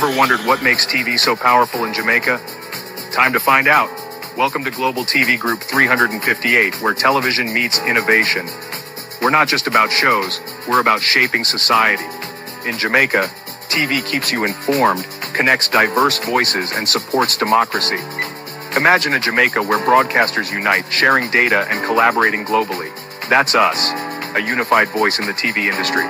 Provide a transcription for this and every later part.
Ever wondered what makes TV so powerful in Jamaica? Time to find out. Welcome to Global TV Group 358, where television meets innovation. We're not just about shows, we're about shaping society. In Jamaica, TV keeps you informed, connects diverse voices, and supports democracy. Imagine a Jamaica where broadcasters unite, sharing data and collaborating globally. That's us, a unified voice in the TV industry.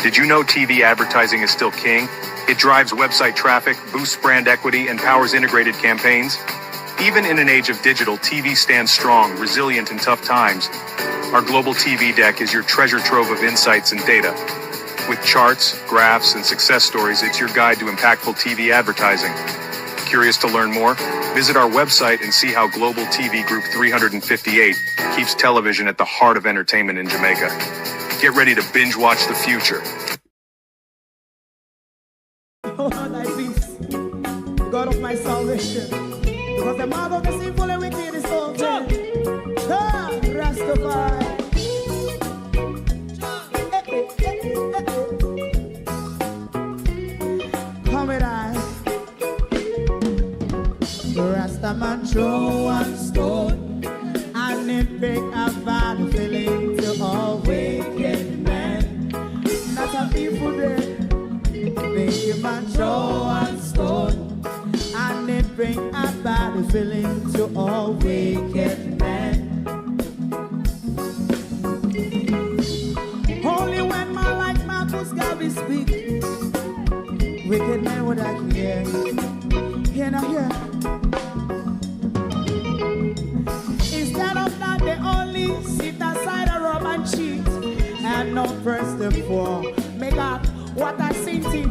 Did you know TV advertising is still king? It drives website traffic, boosts brand equity, and powers integrated campaigns. Even in an age of digital, TV stands strong, resilient in tough times. Our global TV deck is your treasure trove of insights and data. With charts, graphs, and success stories, it's your guide to impactful TV advertising. Curious to learn more? Visit our website and see how Global TV Group 358 keeps television at the heart of entertainment in Jamaica. Get ready to binge watch the future. Oh, thy peace, God of my salvation, because the mouth of the sinful and wicked is open. Rastafari. Come with I. Rastaman throw one stone, and it break a bad feeling to all wicked men. Not a people there. Make a man throw one stone, and it bring a bad feeling to all wicked men. Only when man like Marcus Garvey speak, wicked men would I hear. Hear now hear. Instead of that, they only sit aside and rub and cheat, and not press the poor. Make up what I seen to.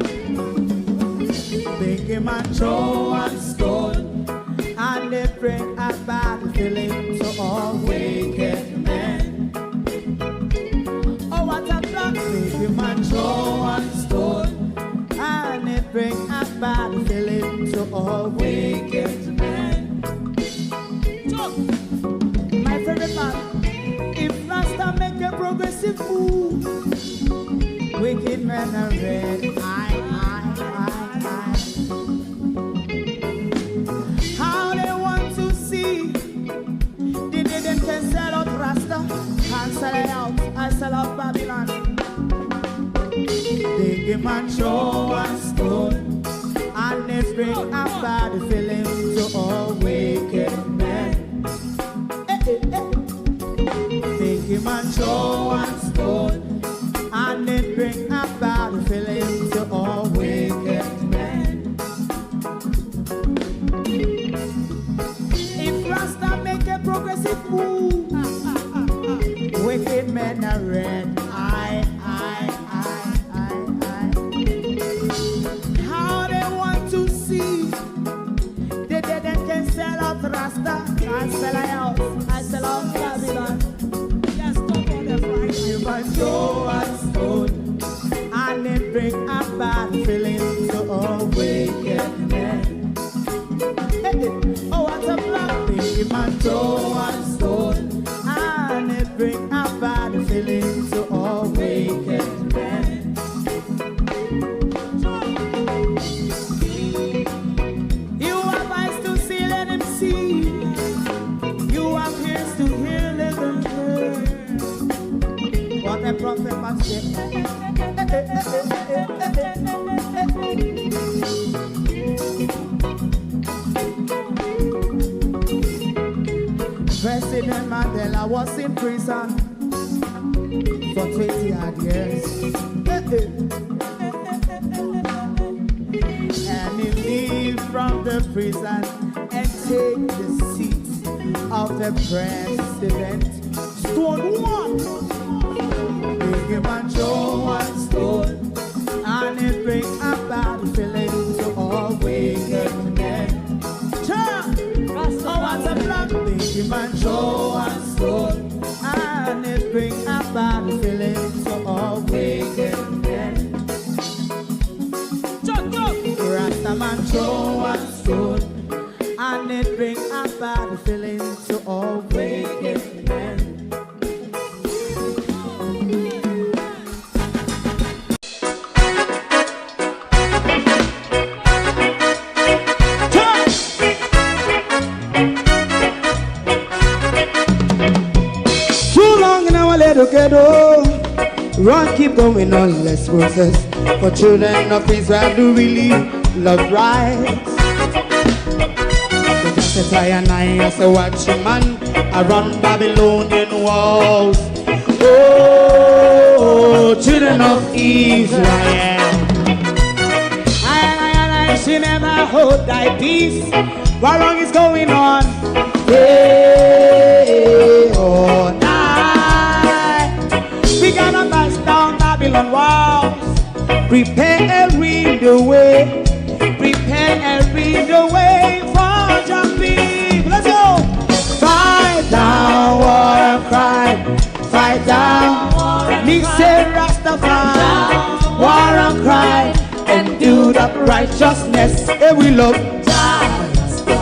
Make a man throw one stone, and they bring a bad feeling to all wicked men. Oh, what a plan. Make a man throw one stone, and they bring a bad feeling to all wicked men. My favorite man, if Rasta make a progressive move, wicked men are red. How they want to see the day them can sell out Rasta and sell it out and sell out Babylon. They give man throw one stone, and they bring a bad feeling to all wicked men. They give man throw one stone, and it bring a bad feeling to all wicked men. If Rasta make a progressive move, wicked men are red. How they want to see the dead and can sell out Rasta and sell out, I sell out Babylon. Just stop on the Friday. You must go and stone, and it bring a bad feeling to all wicked men. Oh, what a black thing, man, throw one stone, and it bring a bad feeling to all wicked men. You have eyes to see, let him see. You have ears to hear, let them hear. What a prophet must say. President Mandela was in prison for 20 odd years. And he leave from the prison and take the seat of the president. Stone one. Big man throw one stone, and it bring a bad feeling to all wicked men. Oh, what's a black big man throw one stone, and it bring a bad feeling to all wicked men. Rasta man throw one stone, and it bring a bad feeling to all wicked men. Run, keep going on, let's process. For children of Israel do really love rights. So just as I and I as a watching man, I run Babylonian walls. Oh, children of Israel. I should never hold thy peace. What wrong is going on? Day or night. We gotta bust down Babylon walls. Prepare the way. Prepare the way for your people. Let's go. Fight down war and crime. Fight down. Me say Rastafari. War and crime. And do the righteousness. And we love.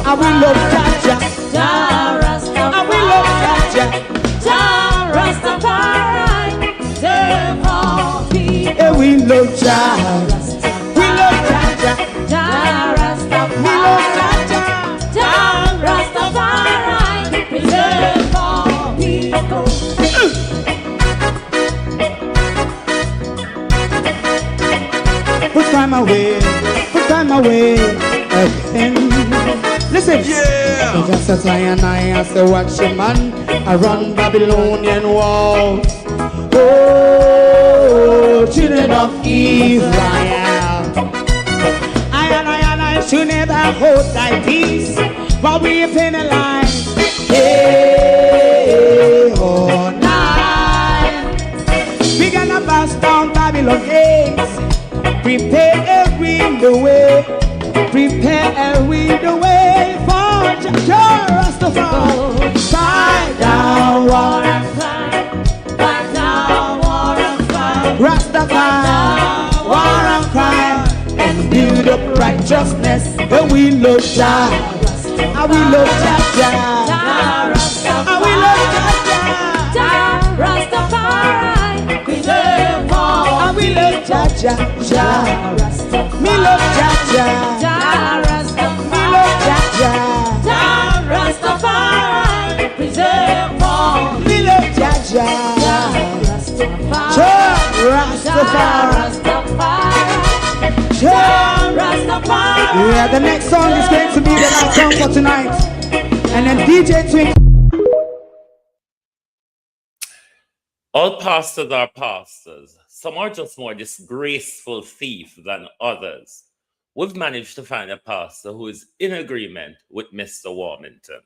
And we love Jaja. And we love Jaja. Rastafari, save all people. And we love Jaja. We love Jaja. We love Jaja. Rastafari, save all people. Put time away again. Listen, yeah. Just as I and I as a watching man, I run Babylonian walls. Oh, children of Israel. I and I should never hold thy peace while we penalize. Day or night. We gonna bust down Babylon gates. Prepare the way. Prepare the way for Rastafari. Fight down war and crime. Fight down war and crime. Rastafari, war and crime. And build up righteousness. And we love Jah. And we love Jah. And we love Jah. Rastafari, preserve all. And we love Jah. Me love Jah. Me love Jah. Rastafari, preserve all. Me love Jah. Rastafari. Yeah, the next song is going to be the last song for tonight. And then DJ Twink. All pastors are pastors. Some are just more disgraceful thief than others. We've managed to find a pastor who is in agreement with Mr. Warmington.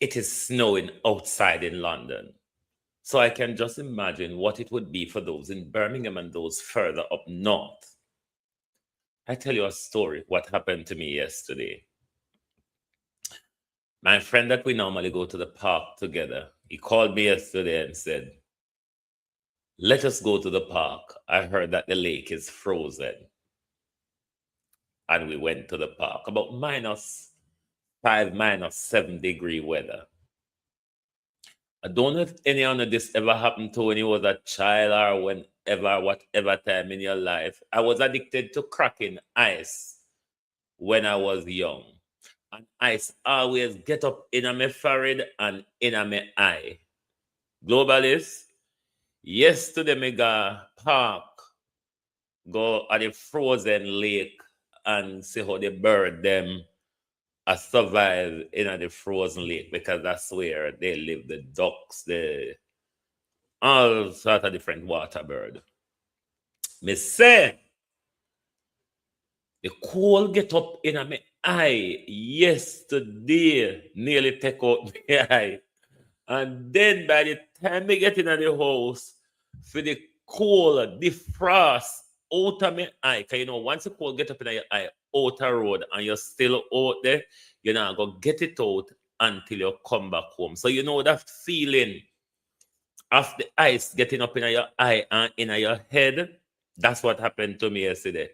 It is snowing outside in London, so I can just imagine what it would be for those in Birmingham and those further up north. I tell you a story, what happened to me yesterday. My friend that we normally go to the park together, he called me yesterday and said, let us go to the park. I heard that the lake is frozen. And we went to the park, about -5, -7 degree weather. I don't know if any of this ever happened to when you was a child or whenever, whatever time in your life. I was addicted to cracking ice when I was young. And ice always get up in my forehead and in my eye. Globalist, yesterday me go park, go at the frozen lake and see how the bird them survive in the frozen lake, because that's where they live, the ducks, the all sort of different water bird. Me say the cold get up in my eye yesterday, nearly take out my eye. And then by the time we get in the house, for the cold, the frost out of my eye, because you know, once the cold get up in your eye, out the road, and you're still out there, you're not going to get it out until you come back home. So you know that feeling of the ice getting up in your eye and in your head? That's what happened to me yesterday.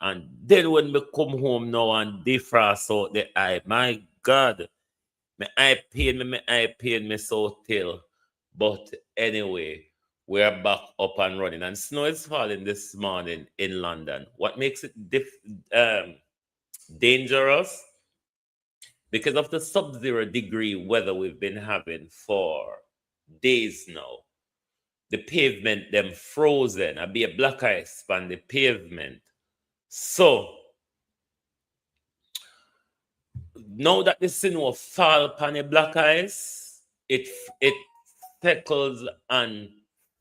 And then when we come home now and defrost out the eye, my God, my eye pain me so till. But anyway, we're back up and running. And snow is falling this morning in London. What makes it dangerous? Because of the sub-zero degree weather we've been having for days now. the pavement them frozen. I be a black ice on the pavement. So now that the snow fall upon the black ice, it settles and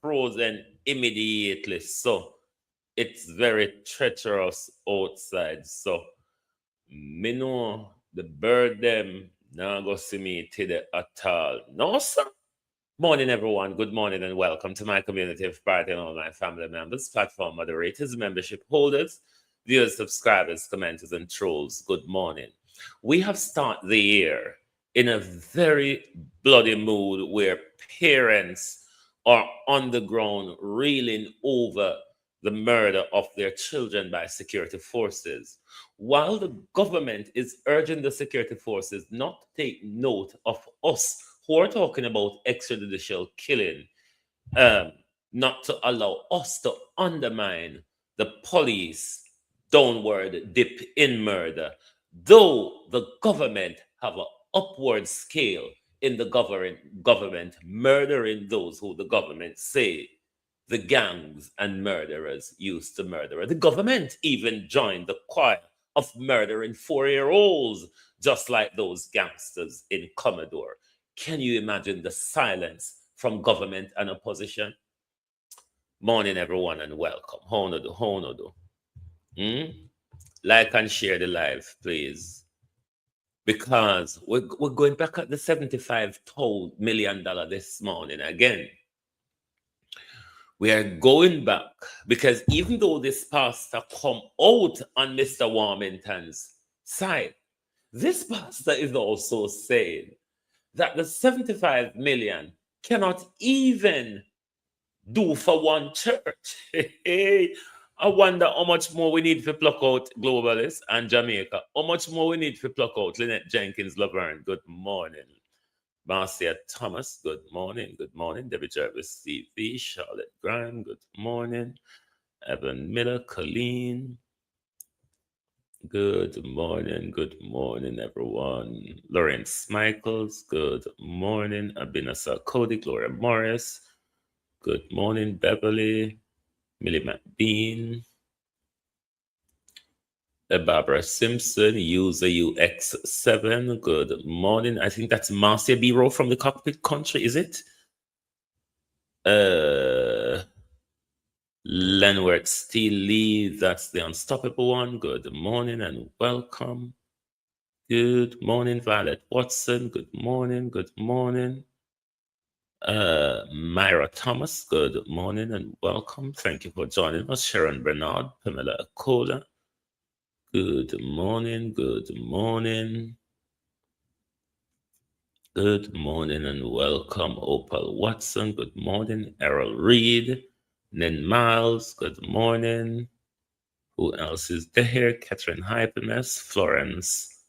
frozen immediately. So it's very treacherous outside. So me know the bird them now go see me today at all. No, sir. Morning, everyone. Good morning and welcome to my community of party and all my family members, platform moderators, membership holders, viewers, subscribers, commenters, and trolls. Good morning. We have started the year in a very bloody mood where parents are on the ground reeling over the murder of their children by security forces, while the government is urging the security forces not to take note of us who are talking about extrajudicial killing, not to allow us to undermine the police downward dip in murder, though the government have an upward scale in the government murdering those who the government say the gangs and murderers used to murder. The government even joined the choir of murdering 4-year-olds, just like those gangsters in Commodore. Can you imagine the silence from government and opposition? Morning, everyone, and welcome. How do? Like and share the live, please. Because we're going back at the $75 million this morning again. We are going back because even though this pastor come out on Mr. Warmington's side, this pastor is also saying that the 75 million cannot even do for one church. I wonder how much more we need to pluck out globalists and Jamaica. How much more we need to pluck out Lynette Jenkins Laverne. Good morning. Marcia Thomas, good morning. Good morning. Debbie Jarvis, Steve V, Charlotte Graham, good morning. Evan Miller, Colleen, good morning. Good morning, everyone. Lawrence Michaels, good morning. Abinasa Cody, Gloria Morris, good morning. Beverly, Millie McBean, Barbara Simpson, user UX7. Good morning. I think that's Marcia Biro from the cockpit country, is it? Lenworth Steele Lee, that's the unstoppable one. Good morning and welcome. Good morning, Violet Watson. Good morning. Good morning. Myra Thomas, good morning and welcome. Thank you for joining us. Sharon Bernard, Pamela Akola. Good morning, good morning. Good morning and welcome, Opal Watson. Good morning, Errol Reed. Nen Miles, good morning. Who else is there? Catherine Hypermess, Florence.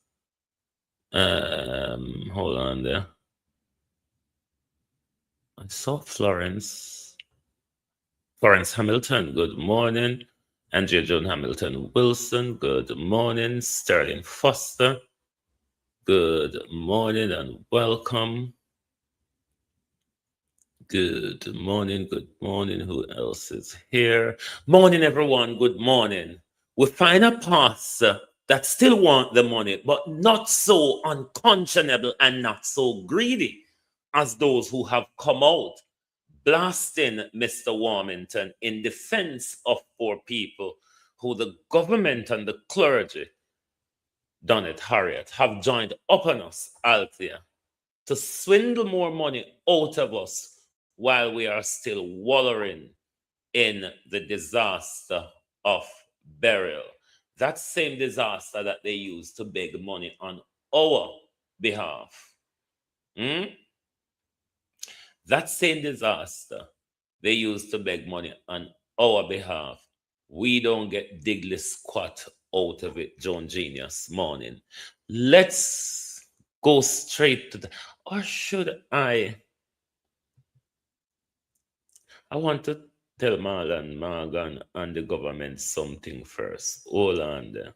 Hold on there. I saw Florence. Florence Hamilton, good morning. Andrea Joan Hamilton Wilson, good morning. Sterling Foster, good morning and welcome. Good morning, good morning. Who else is here? Morning, everyone, good morning. We find a path that still want the money, but not so unconscionable and not so greedy as those who have come out blasting Mr. Warmington in defense of poor people who the government and the clergy, Donnet Harriet, have joined up on us, Althea, to swindle more money out of us while we are still wallowing in the disaster of burial. That same disaster that they used to beg money on our behalf. That same disaster they used to beg money on our behalf. We don't get diddly squat out of it, Joan Genius morning. Let's go straight to the, or should I want to tell Marlon Morgan and the government something first. Hold on there.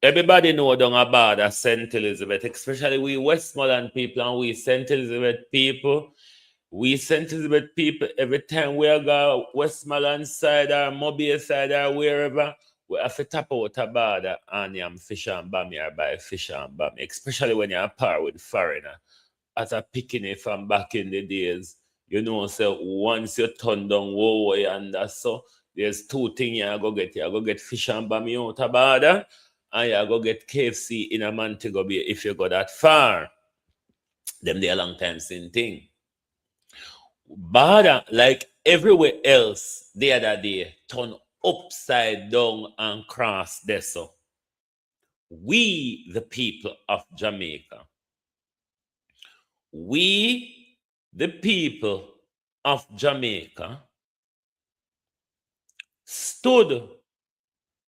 Everybody know down about St. Elizabeth, especially we Westmoreland people and we St. Elizabeth people. We St. Elizabeth people, every time we go Westmoreland side or Mobile side or wherever, we have to tap out a border and yam fish and bammy or buy fish and bammy, especially when you're apart with foreigner. As a picnic from back in the days, you know, so once you turn down whoa and that's so there's two things you go get. You go get fish and bammy out of border, and you go get KFC in a Montego Bay if you go that far. Them they a long time same thing. Border, like everywhere else, the other day, turn upside down and cross there. So we, the people of Jamaica, we, the people of Jamaica, stood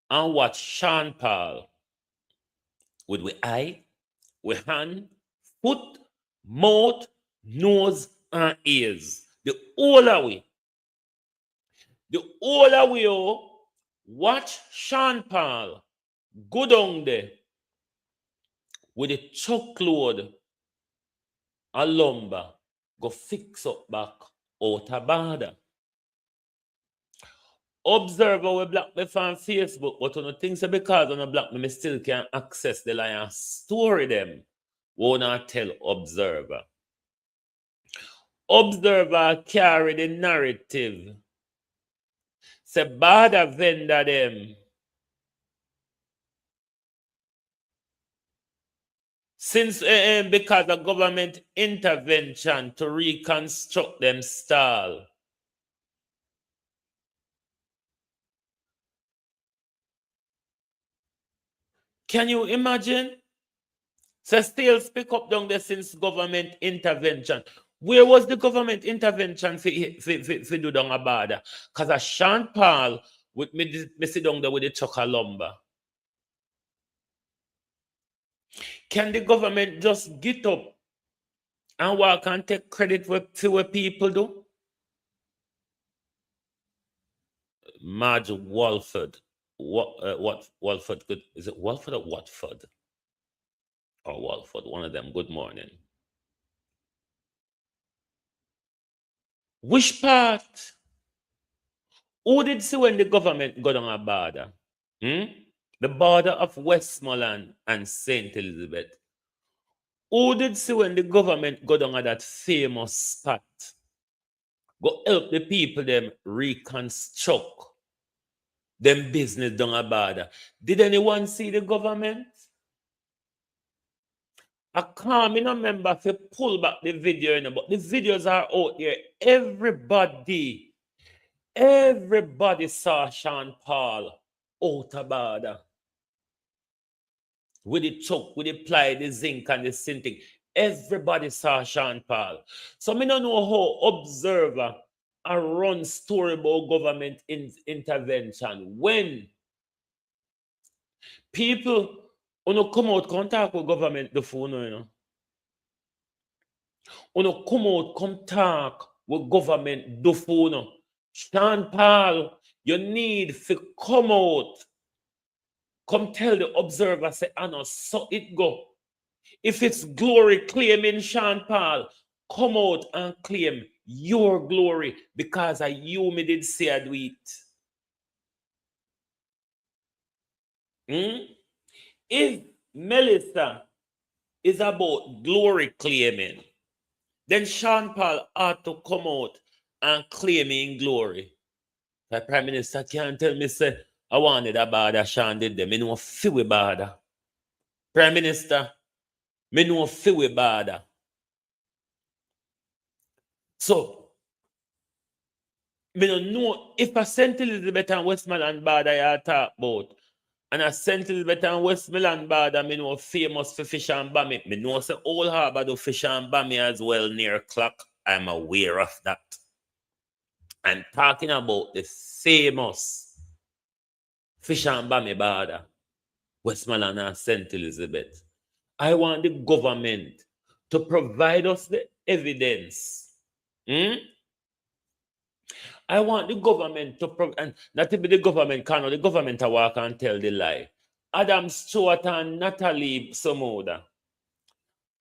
and watched Sean Paul with we eye, with hand, foot, mouth, nose, and ears. The whole of we. The whole of we watch Sean Paul go down there with a truckload of lumber, go fix up back out of border. Observe our black me on Facebook, but on the things that because on the black me still can access the line and story them. Won't I tell observer? Observer carry the narrative. Say border vendor them. Since because of government intervention to reconstruct them stall. Can you imagine? So still speak up down there since government intervention. Where was the government intervention for do down a border? Because a Sean Paul with me sit down there with the truck of lumber. Can the government just get up and walk and take credit for what people do? Marge Walford. What Walford good? Is it Walford or Watford? Or Walford, one of them. Good morning. Which part? Who did see when the government got on a border? The border of Westmoreland and St. Elizabeth. Who did see when the government got on that famous spot? Go help the people them reconstruct them business down a border. Did anyone see the government? I can't remember if you pull back the video, but the videos are out there. Everybody saw Sean Paul out of border. With the choke, with the ply, the zinc, and the sinting. Everybody saw Sean Paul. So I don't know how observer a run story about government intervention. When people come out, contact with government the phone, you know. Come out, come talk with government the phone. Sean Paul, you need to come out. Come tell the observer, say, I know, so it go. If it's glory claiming Sean Paul, come out and claim your glory because I you me did say I do it. If Melissa is about glory claiming, then Sean Paul ought to come out and claim in glory. The Prime Minister can't tell me, say, I wanted a border, Sean did them. I know feel with border. Prime Minister, I know feel with border. So, I don't know if a St. Elizabeth and Westmoreland border you talk about, and a St. Elizabeth and Westmoreland border, I know famous for fish and bammy. I know say Old Harbour do fish and bammy as well near clock. I'm aware of that. I'm talking about the famous fish and bammy border, Westmoreland and St. Elizabeth. I want the government to provide us the evidence. I want the government to and not to be the government, can the government to walk and tell the lie. Adam Stewart and Natalie Somoda.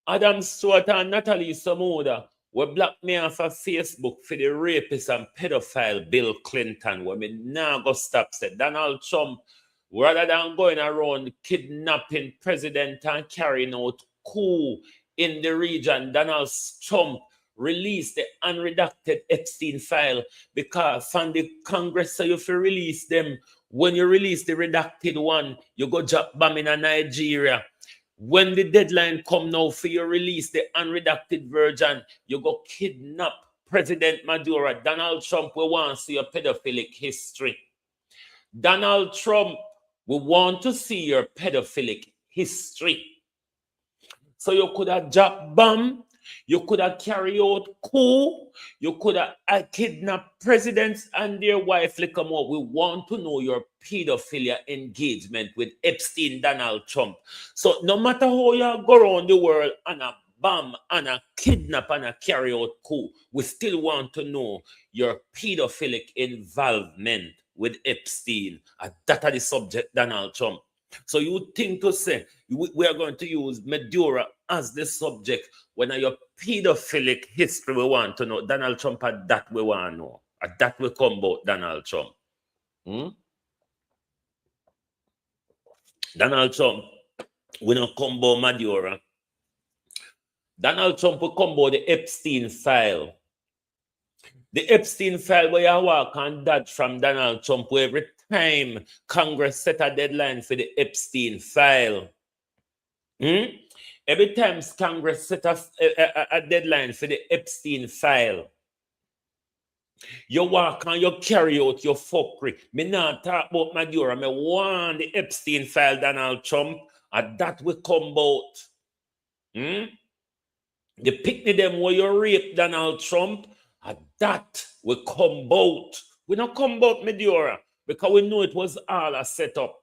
Adam Stewart and Natalie Somoda were blackmailed for Facebook for the rapist and pedophile Bill Clinton. Where me now go stop said Donald Trump, rather than going around kidnapping president and carrying out coup in the region, Donald Trump released the unredacted Epstein file because from the Congress so you feel release them. When you release the redacted one, you go drop bomb in Nigeria. When the deadline come now for you release the unredacted version, you go kidnap President Maduro. Donald Trump will want to see your pedophilic history. Donald Trump will want to see your pedophilic history. So you could have dropped bomb, you could have carried out coup, you could have kidnapped presidents and their wife. Look come out. We want to know your pedophilia engagement with Epstein Donald Trump. So no matter how you go around the world and a bomb and a kidnap and a carry out coup, we still want to know your pedophilic involvement with Epstein. And that are the subject, Donald Trump. So you think to say we are going to use Maduro as the subject when your pedophilic history we want to know. Donald Trump at that we want to know. At that we come about Donald Trump. Donald Trump, we don't come about Maduro. Donald Trump will come about the Epstein file. The Epstein file where you walk and dodge from Donald Trump where every time Congress set a deadline for the Epstein file. Every time Congress set a deadline for the Epstein file, you walk and you carry out your fuckery. Me not talk about Maduro. Me want the Epstein file, Donald Trump, and that will come out. The picnic them where you rape Donald Trump, and that will come out. We not come about Maduro because we know it was all a setup.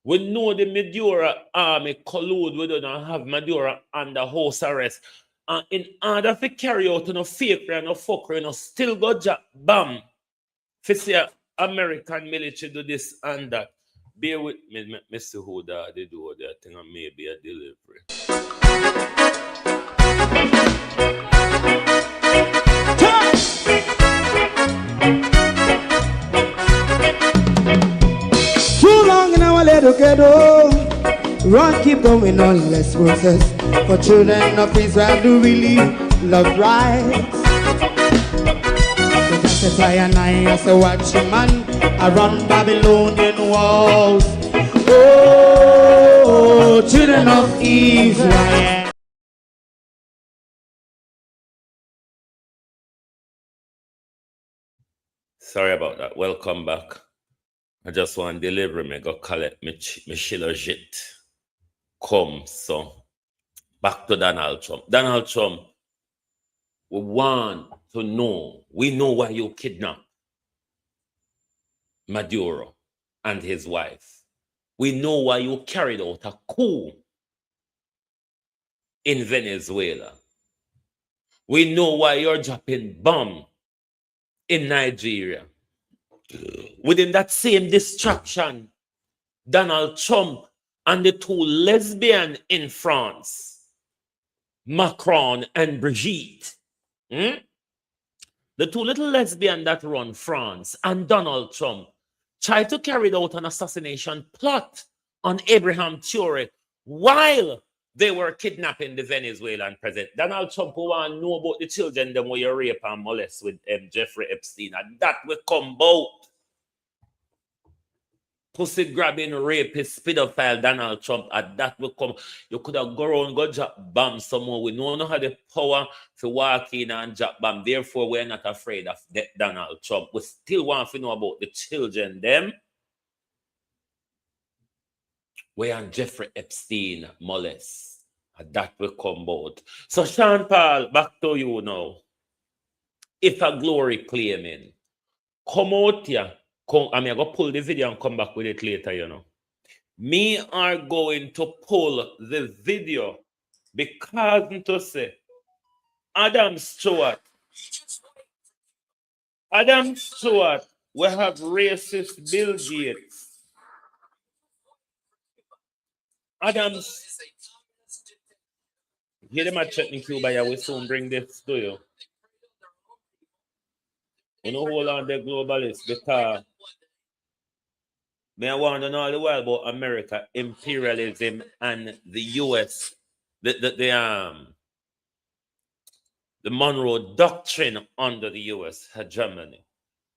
We know the Maduro army collude. We don't have Maduro under house arrest. And in order to carry out no fake and no fuckery, no still go jack bam. For say American military do this and that. Bear with me, Mr. Who they do that thing and maybe a delivery. Too long in our little ghetto, run keep going on less process. For children of Israel do really love rights. So justify and I as a watching man around Babylonian walls. Oh, children of Israel. Sorry about that. Welcome back. I just want to deliver me, go collect me shilajit. Come, so back to Donald Trump. Donald Trump, we want to know, we know why you kidnapped Maduro and his wife. We know why you carried out a coup in Venezuela. We know why you're dropping bomb in Nigeria. Within that same distraction, Donald Trump and the two lesbians in France, Macron and Brigitte, the two little lesbians that run France and Donald Trump tried to carry out an assassination plot on Abraham Traore while they were kidnapping the Venezuelan president. Donald Trump who want to know about the children them where you rape and molest with Jeffrey Epstein, and that will come out. Pussy grabbing rapist pedophile Donald Trump, and that will come. You could have go around go drop bomb somewhere. We don't have the power to walk in and drop bomb. Therefore, we're not afraid of Donald Trump. We still want to know about the children them. Where Jeffrey Epstein molest, and that will come out. So Sean Paul, back to you now. If a glory claiming, come out here. I'm going to pull the video and come back with it later, you know. Me are going to pull the video because to say Adam Stewart will have racist Bill Gates Adams, hear them at checking Cuba. I will soon bring this to you. You know, hold on the globalists because me I want to know all the while about America, imperialism, and the US, the Monroe Doctrine under the US hegemony.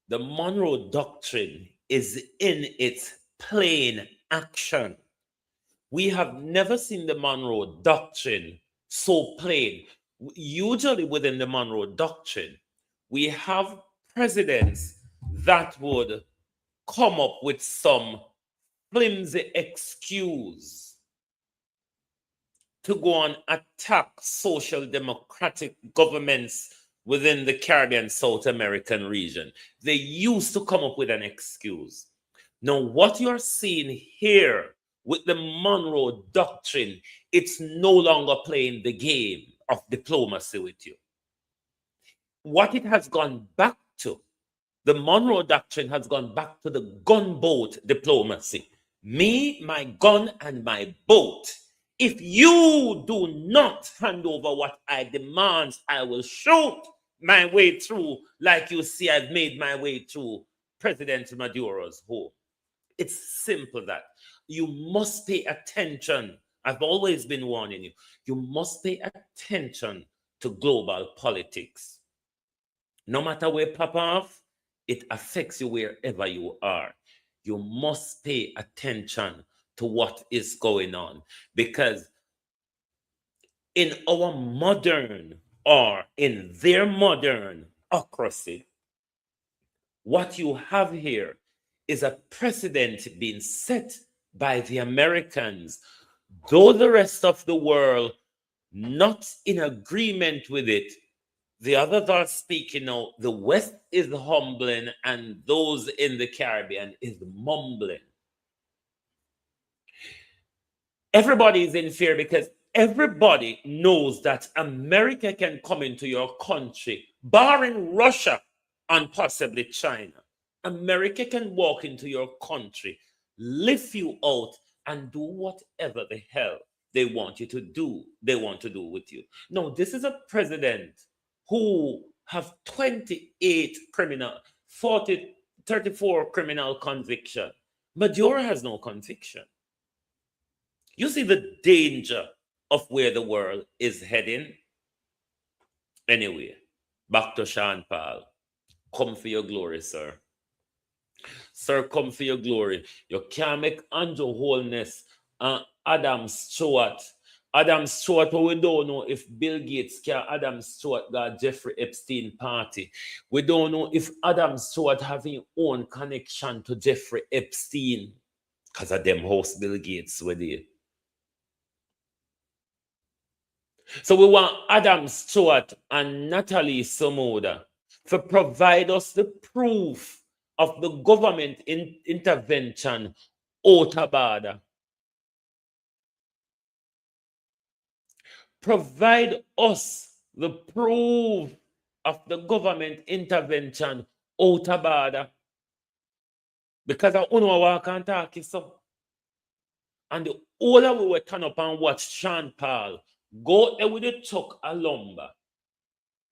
The Monroe Doctrine is in its plain action. We have never seen the Monroe Doctrine so plain. Usually within the Monroe Doctrine, we have presidents that would come up with some flimsy excuse to go and attack social democratic governments within the Caribbean South American region. They used to come up with an excuse. Now, what you're seeing here with the Monroe Doctrine, it's no longer playing the game of diplomacy with you. What it has gone back to, the Monroe Doctrine has gone back to the gunboat diplomacy. Me, my gun, and my boat. If you do not hand over what I demand, I will shoot my way through, like you see I've made my way through President Maduro's home. It's simple that you must pay attention. I've always been warning you. You must pay attention to global politics. No matter where pop off, it affects you wherever you are. You must pay attention to what is going on, because in our modern, or in their modern ocracy, what you have here is a precedent being set by the Americans, though the rest of the world not in agreement with it. The others are speaking out. The West is humbling, and those in the Caribbean is mumbling. Everybody is in fear because everybody knows that America can come into your country, barring Russia and possibly China. America can walk into your country, lift you out, and do whatever the hell they want you to do. They want to do with you. No, this is a president who have 28 criminal, 34 criminal conviction. Maduro has no conviction. You see the danger of where the world is heading? Anyway, back to Sean Paul. Come for your glory, sir. Sir, come for your glory. You can't make Andrew Holness and Adam Stewart. Adam Stewart, but we don't know if Bill Gates can Adam Stewart got Jeffrey Epstein party. We don't know if Adam Stewart have his own connection to Jeffrey Epstein because of them host Bill Gates with it. So we want Adam Stewart and Natalie Somoda to provide us the proof of the government intervention out of border. Provide us the proof of the government intervention out of border. Because I don't know what I can talk so. And the older we were turn up and watch Sean Paul go there with the truck a lumber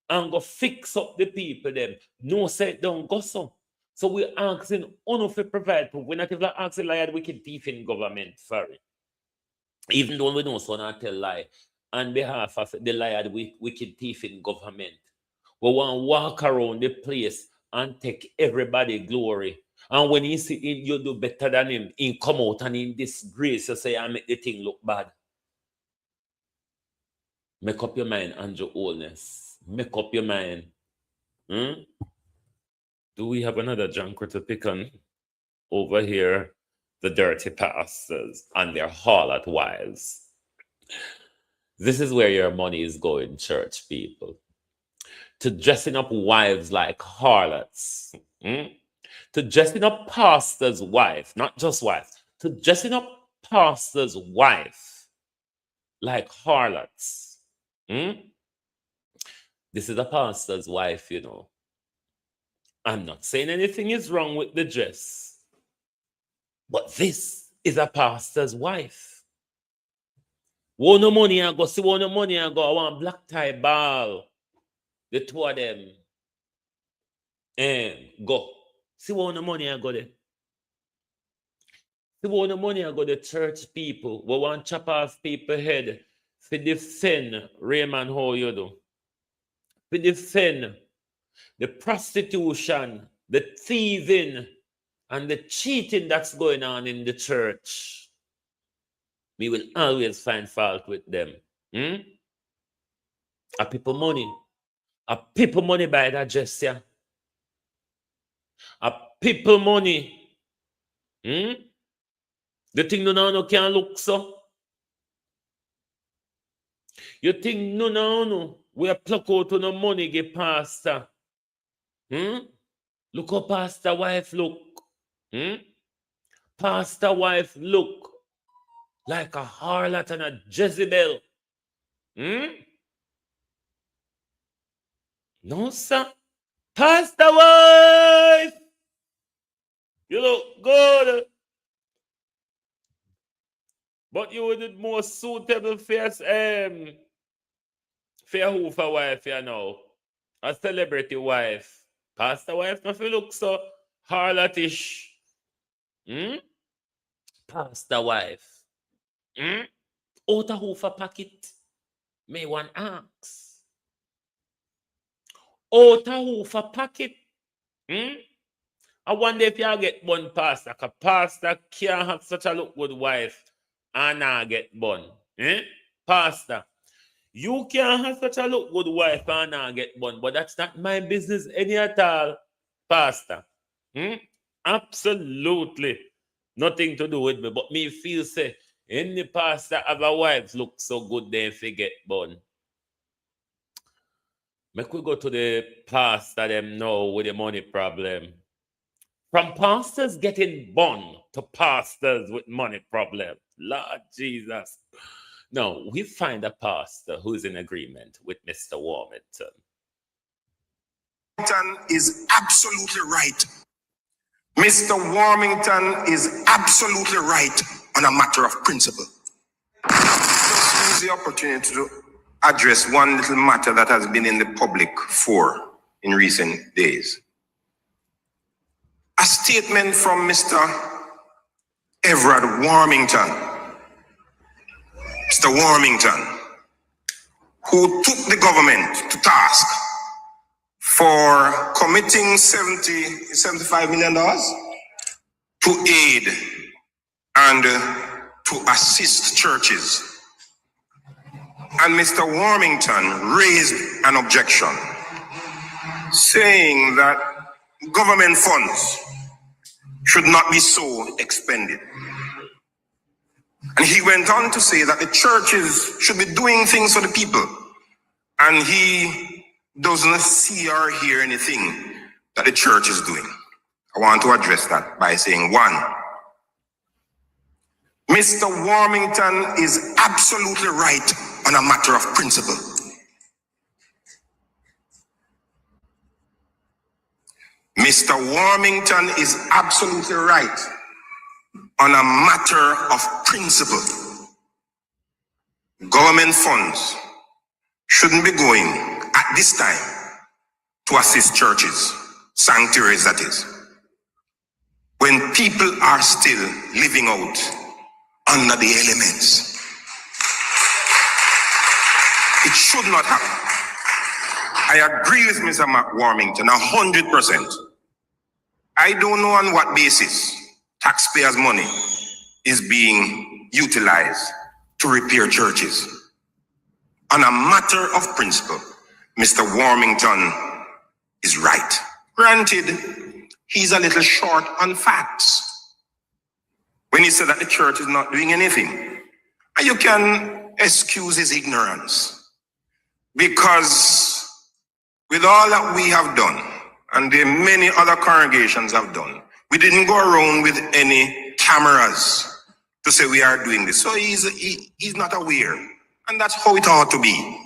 and go fix up the people them. No say don't go so. So we're asking Uno to provide proof. We're not even asking liar wicked thief in government for it. Even though we know so not tell lie on behalf of the liar wicked thief in government. We want to walk around the place and take everybody glory. And when he see you do better than him, he come out and in disgrace, you say, I make the thing look bad. Make up your mind, Andrew Holness. Make up your mind. Do we have another junker to pick on? Over here, the dirty pastors and their harlot wives. This is where your money is going, church people. To dressing up wives like harlots. To dressing up pastor's wife, not just wife. To dressing up pastor's wife like harlots. This is a pastor's wife, you know. I'm not saying anything is wrong with the dress. But this is a pastor's wife. Want no money and go. See, want no money and go. I want black tie ball. The two of them. And go. See, want no money and go there. See, want no money and go the church people. We want chop off people head. For defend Raymond, how you do. For defend the prostitution, the thieving, and the cheating that's going on in the church. We will always find fault with them. A people money. A people money by that gesture. A people money. The thing no can look so. You think no. We are pluck out on no money get pastor. Look how pastor wife look. Pastor wife look like a harlot and a Jezebel. No, sir. Pastor wife, you look good. But you were the most suitable for who for wife, you know. A celebrity wife. Pastor wife, not look so harlotish. Pastor wife. Out of who for pocket? May one ask. Out of who for pocket? I wonder if you get one pastor, because pastor can't have such a look good wife and not get bun. Pastor, you can't have such a look good wife and not get bun, but that's not my business any at all, pastor. Absolutely nothing to do with me, but me feel say any pastor have a wife look so good they forget bun. Make we go to the pastor them now with the money problem. From pastors getting bun to pastors with money problem. Lord Jesus. Now, we find a pastor who's in agreement with Mr. Warmington. Warmington is absolutely right. Mr. Warmington is absolutely right on a matter of principle. Just use the opportunity to address one little matter that has been in the public for in recent days. A statement from Mr. Everard Warmington. Mr. Warmington, who took the government to task for committing $75 million to aid and to assist churches. And Mr. Warmington raised an objection, saying that government funds should not be so expended. And he went on to say that the churches should be doing things for the people. And he doesn't see or hear anything that the church is doing. I want to address that by saying, one, Mr. Warmington is absolutely right on a matter of principle. Mr. Warmington is absolutely right on a matter of principle. Government funds shouldn't be going at this time to assist churches, sanctuaries that is, when people are still living out under the elements. It should not happen. I agree with Mr. Warmington 100%. I don't know on what basis taxpayers' money is being utilized to repair churches. On a matter of principle, Mr. Warmington is right. Granted, he's a little short on facts when he said that the church is not doing anything. And you can excuse his ignorance, because with all that we have done, and the many other congregations have done, we didn't go around with any cameras to say we are doing this. So he's not aware. And that's how it ought to be.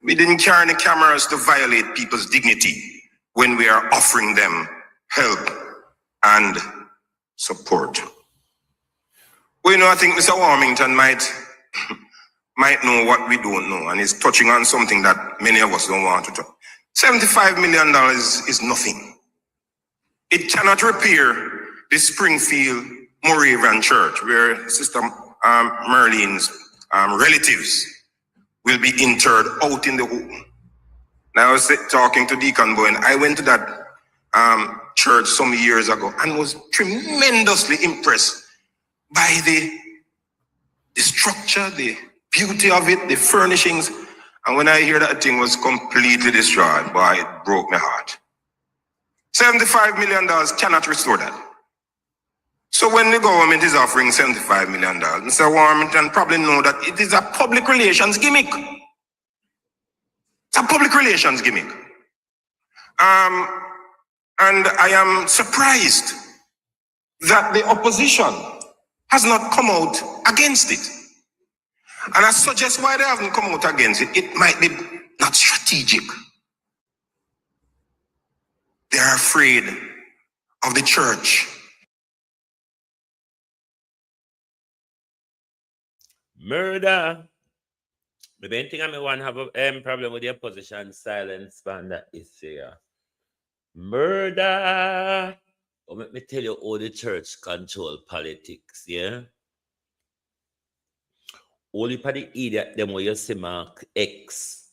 We didn't carry any cameras to violate people's dignity when we are offering them help and support. Well, I think Mr. Warmington might know what we don't know, and is touching on something that many of us don't want to touch. $75 million is nothing. It cannot repair the Springfield Moravian Church, where Sister Merlin's relatives will be interred out in the home. Now I was talking to Deacon Bowen. I went to that church some years ago and was tremendously impressed by the structure, the beauty of it, the furnishings. And when I hear that thing was completely destroyed, boy, it broke my heart. $75 million cannot restore that. So when the government is offering $75 million, Mr. Warmington probably know that it is a public relations gimmick. It's a public relations gimmick. And I am surprised that the opposition has not come out against it. And I suggest why they haven't come out against it. It might be not strategic. They are afraid of the church. Murder. The main thing I want to have a problem with the opposition silence on that issue. Murder. Oh, let me tell you how the church control politics, yeah? Only for the idiot them where you see Mark X,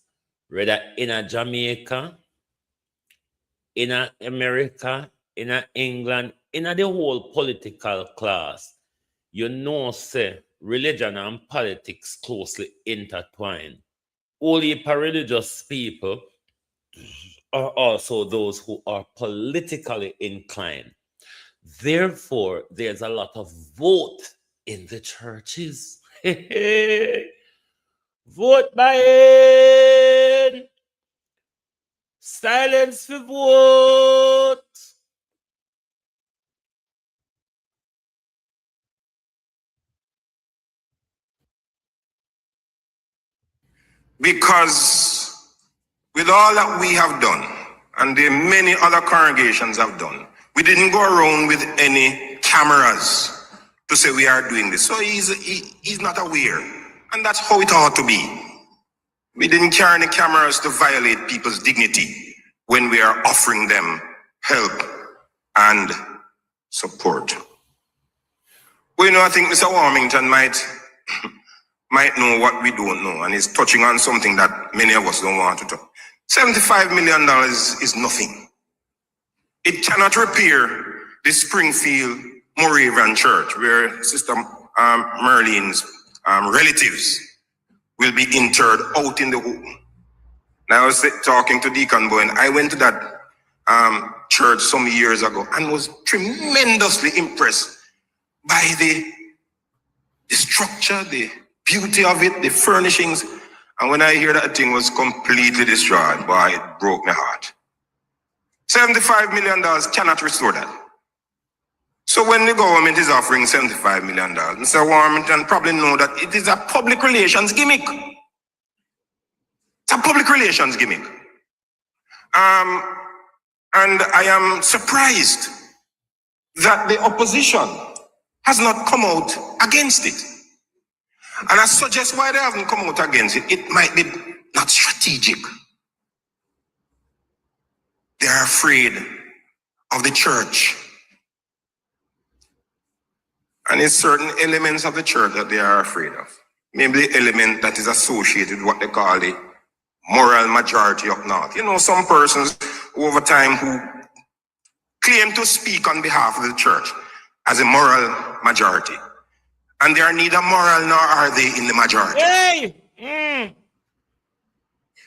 whether in a Jamaica, in a America, in a England, in a the whole political class, you know, say religion and politics closely intertwined. Only for religious people are also those who are politically inclined. Therefore, there's a lot of vote in the churches. Vote Biden. Silence for vote. Because with all that we have done, and the many other congregations have done, we didn't go around with any cameras to say we are doing this. So he's not aware. And that's how it ought to be. We didn't carry any cameras to violate people's dignity when we are offering them help and support. Well, you know, I think Mr. Warmington might know what we don't know, and is touching on something that many of us don't want to talk. $75 million is nothing. It cannot repair the Springfield Moravian Church, where Sister Merlin's relatives will be interred out in the home. Now I was talking to Deacon Bowen. I went to that church some years ago and was tremendously impressed by the structure, the beauty of it, the furnishings. And when I hear that thing was completely destroyed, boy, it broke my heart. $75 million cannot restore that. So when the government is offering $75 million, Mr. Warmington probably know that it is a public relations gimmick. It's a public relations gimmick. And I am surprised that the opposition has not come out against it. And I suggest why they haven't come out against it. It might be not strategic. They are afraid of the church. And it's certain elements of the church that they are afraid of. Maybe the element that is associated with what they call the moral majority up north. You know, some persons over time who claim to speak on behalf of the church as a moral majority. And they are neither moral nor are they in the majority. Hey!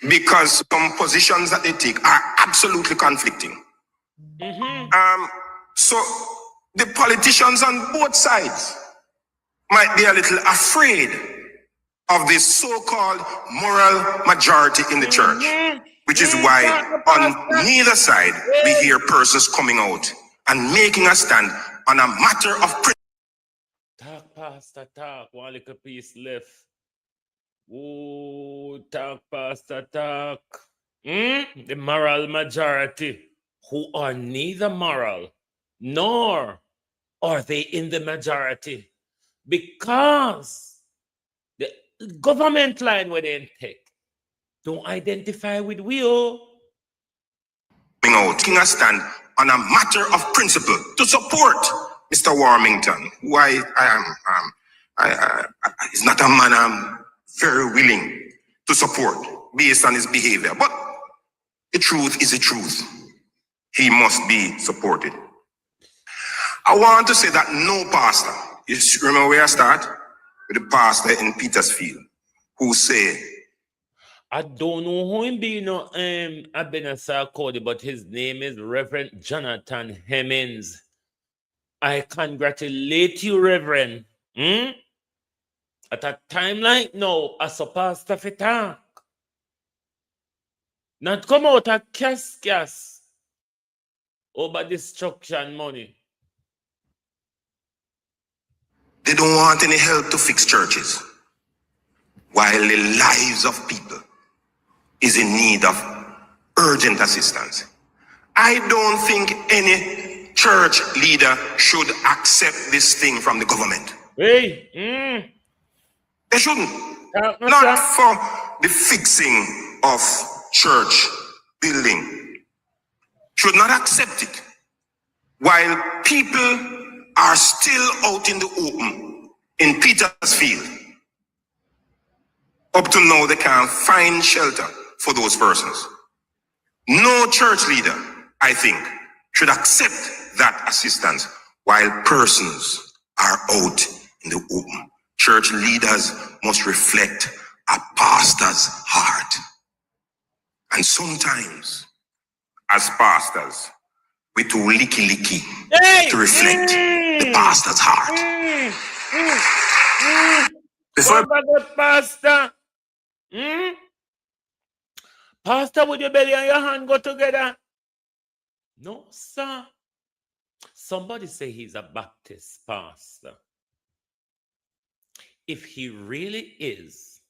Because some positions that they take are absolutely conflicting. So the politicians on both sides might be a little afraid of this so-called moral majority in the church, which is why on neither side we hear persons coming out and making a stand on a matter of principle. Talk, Pastor, talk. One little piece left. Oh, talk, Pastor, talk. The moral majority, who are neither moral nor are they in the majority, because the government line where they take. Don't identify with we all. Out, taking a stand on a matter of principle to support Mr. Warmington, who is not a man I'm very willing to support based on his behavior. But the truth is the truth. He must be supported. I want to say that no pastor, you remember where I start? With the pastor in Petersfield, who say, I don't know who him be, Ebenezer Cody, but his name is Reverend Jonathan Hemmings. I congratulate you, Reverend. At a time like now, as a pastor for talk. Not come out a cas over destruction money. they don't want any help to fix churches, while the lives of people is in need of urgent assistance. I don't think any church leader should accept this thing from the government. Hey, They shouldn't. Not for the fixing of church building. Should not accept it. While people are still out in the open in Petersfield, up to now they can't find shelter for those persons. No church leader, I think, should accept that assistance while persons are out in the open. Church leaders must reflect a pastor's heart. And sometimes, as pastors, we too licky to reflect the pastor's heart. Before Pastor. Pastor, with your belly and your hand go together? No, sir. Somebody say he's a Baptist pastor. If he really is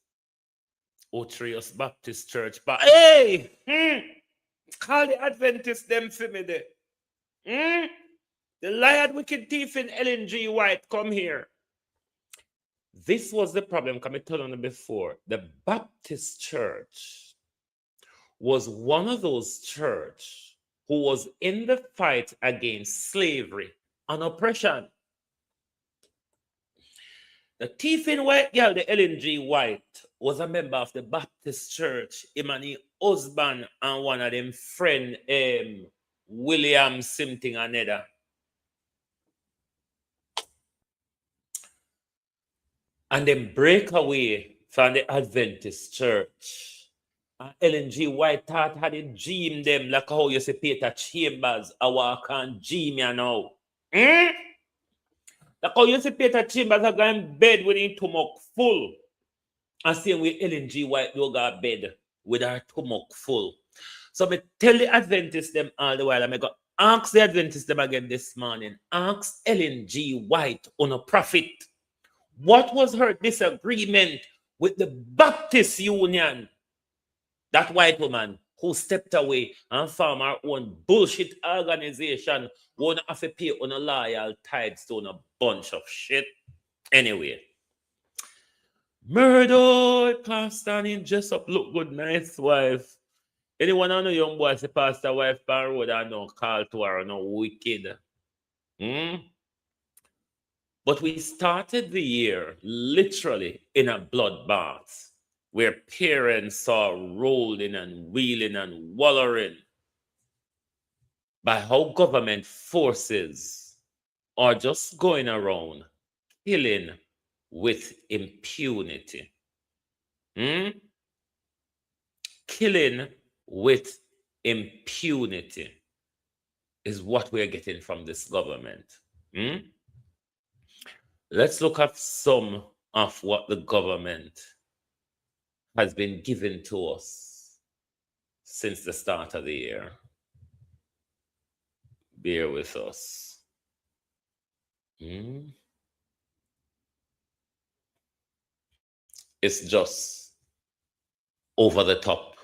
Otrius Baptist Church, but hey, call the Adventists them for me there. The lion wicked thief in LNG White, come here. This was the problem, come I told you before. The Baptist Church was one of those church who was in the fight against slavery and oppression. The thief in white girl, the LNG White, was a member of the Baptist Church. Him and his husband and one of them friend, William something another. And then break away from the Adventist Church. And LNG White thought had it dream them like how you say Peter Chambers, I walk and dream you now. Like how you see Peter Chambers are going in bed with his stomach full. And same way LNG White do go to bed with her stomach full. So I tell the Adventists them all the while. I'm going to ask the Adventists them again this morning. Ask LNG White on a prophet. What was her disagreement with the Baptist Union? That white woman who stepped away and formed her own bullshit organization, won't have to pay on a loyal tithes to a bunch of shit. Anyway, murder, pastor and dress up, look good, nice wife. Anyone on a young boy say pastor wife pan road and no call to her, no wicked. But we started the year literally in a bloodbath where parents are rolling and wheeling and wallowing by how government forces are just going around killing with impunity. Killing with impunity is what we're getting from this government. Let's look at some of what the government has been given to us since the start of the year. Bear with us. It's just over the top.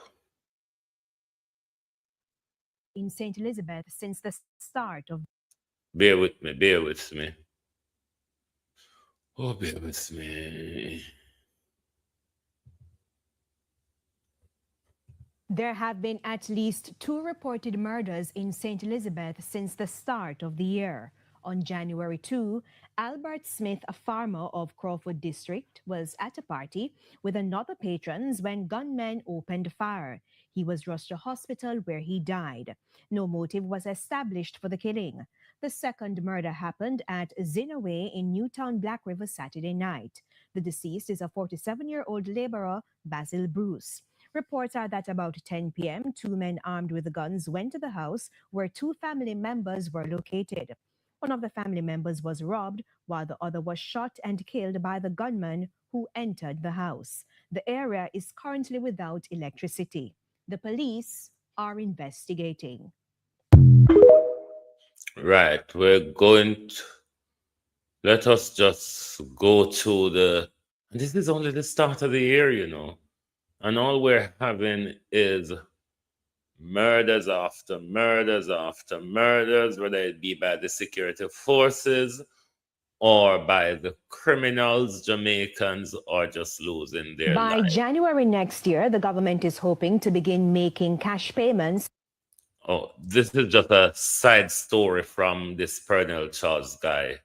In St. Elizabeth since the start of... Bear with me, bear with me. Oh, bear with me. There have been at least 2 reported murders in St. Elizabeth since the start of the year. On January 2, Albert Smith, a farmer of Crawford District, was at a party with another patrons when gunmen opened fire. He was rushed to hospital where he died. No motive was established for the killing. The second murder happened at Zinaway in Newtown, Black River Saturday night. The deceased is a 47-year-old laborer, Basil Bruce. Reports are that about 10 p.m., 2 men armed with guns went to the house where 2 family members were located. One of the family members was robbed, while the other was shot and killed by the gunman who entered the house. The area is currently without electricity. The police are investigating. Right, we're going to, let us just go to this is only the start of the year, you know, and all we're having is murders after murders after murders, whether it be by the security forces or by the criminals, Jamaicans, or just losing their By lives. January next year, the government is hoping to begin making cash payments. Oh, this is just a side story from this Pernell Charles guy.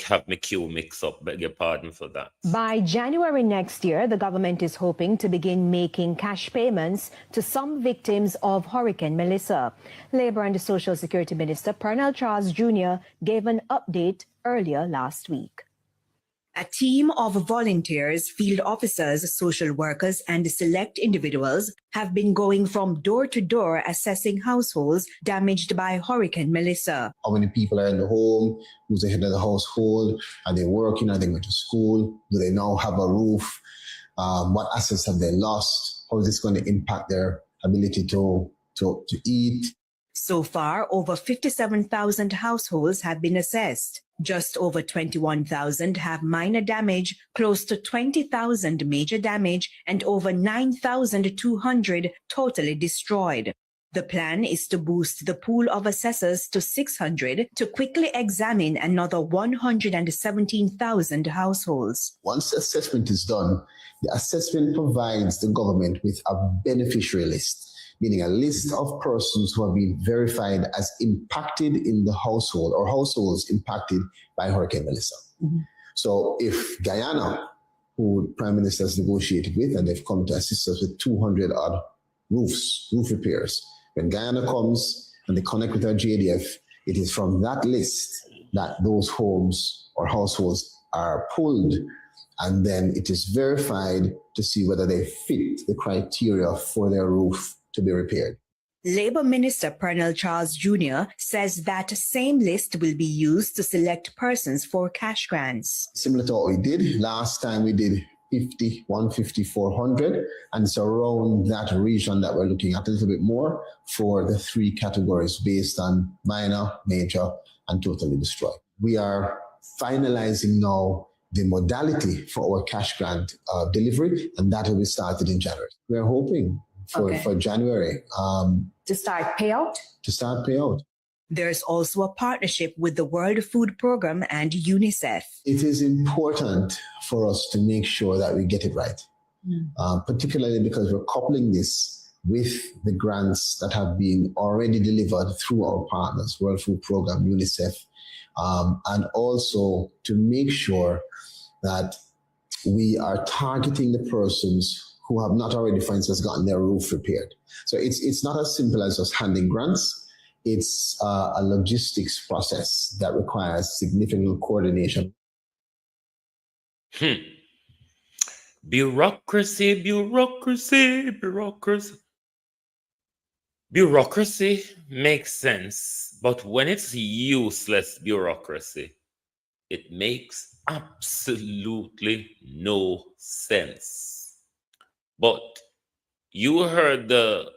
Have my cue mix up, beg your pardon for that. By January next year, the government is hoping to begin making cash payments to some victims of Hurricane Melissa. Labor and Social Security Minister Pernell Charles Jr. gave an update earlier last week. A team of volunteers, field officers, social workers, and select individuals have been going from door to door assessing households damaged by Hurricane Melissa. How many people are in the home? Who's the head of the household? Are they working? Are they going to school? Do they now have a roof? What assets have they lost? How is this going to impact their ability to eat? So far, over 57,000 households have been assessed. Just over 21,000 have minor damage, close to 20,000 major damage, and over 9,200 totally destroyed. The plan is to boost the pool of assessors to 600 to quickly examine another 117,000 households. Once the assessment is done, the assessment provides the government with a beneficiary list, meaning a list of persons who have been verified as impacted in the household or households impacted by Hurricane Melissa. Mm-hmm. So if Guyana, who Prime Minister has negotiated with, and they've come to assist us with 200 odd roof repairs, when Guyana comes and they connect with our JDF, it is from that list that those homes or households are pulled, and then it is verified to see whether they fit the criteria for their roof to be repaired. Labour Minister Pernell Charles Jr. says that same list will be used to select persons for cash grants. Similar to what we did last time, we did 50, 150, 400, and it's around that region that we're looking at a little bit more for the 3 categories based on minor, major, and totally destroyed. We are finalizing now the modality for our cash grant delivery, and that will be started in January. We're hoping for January. To start payout? To start payout. There's also a partnership with the World Food Programme and UNICEF. It is important for us to make sure that we get it right, particularly because we're coupling this with the grants that have been already delivered through our partners, World Food Programme, UNICEF, and also to make sure that we are targeting the persons who have not already, for instance, gotten their roof repaired. So it's not as simple as just handing grants. It's a logistics process that requires significant coordination. Bureaucracy, bureaucracy, bureaucracy. Bureaucracy makes sense, but when it's useless bureaucracy, it makes absolutely no sense. But you heard the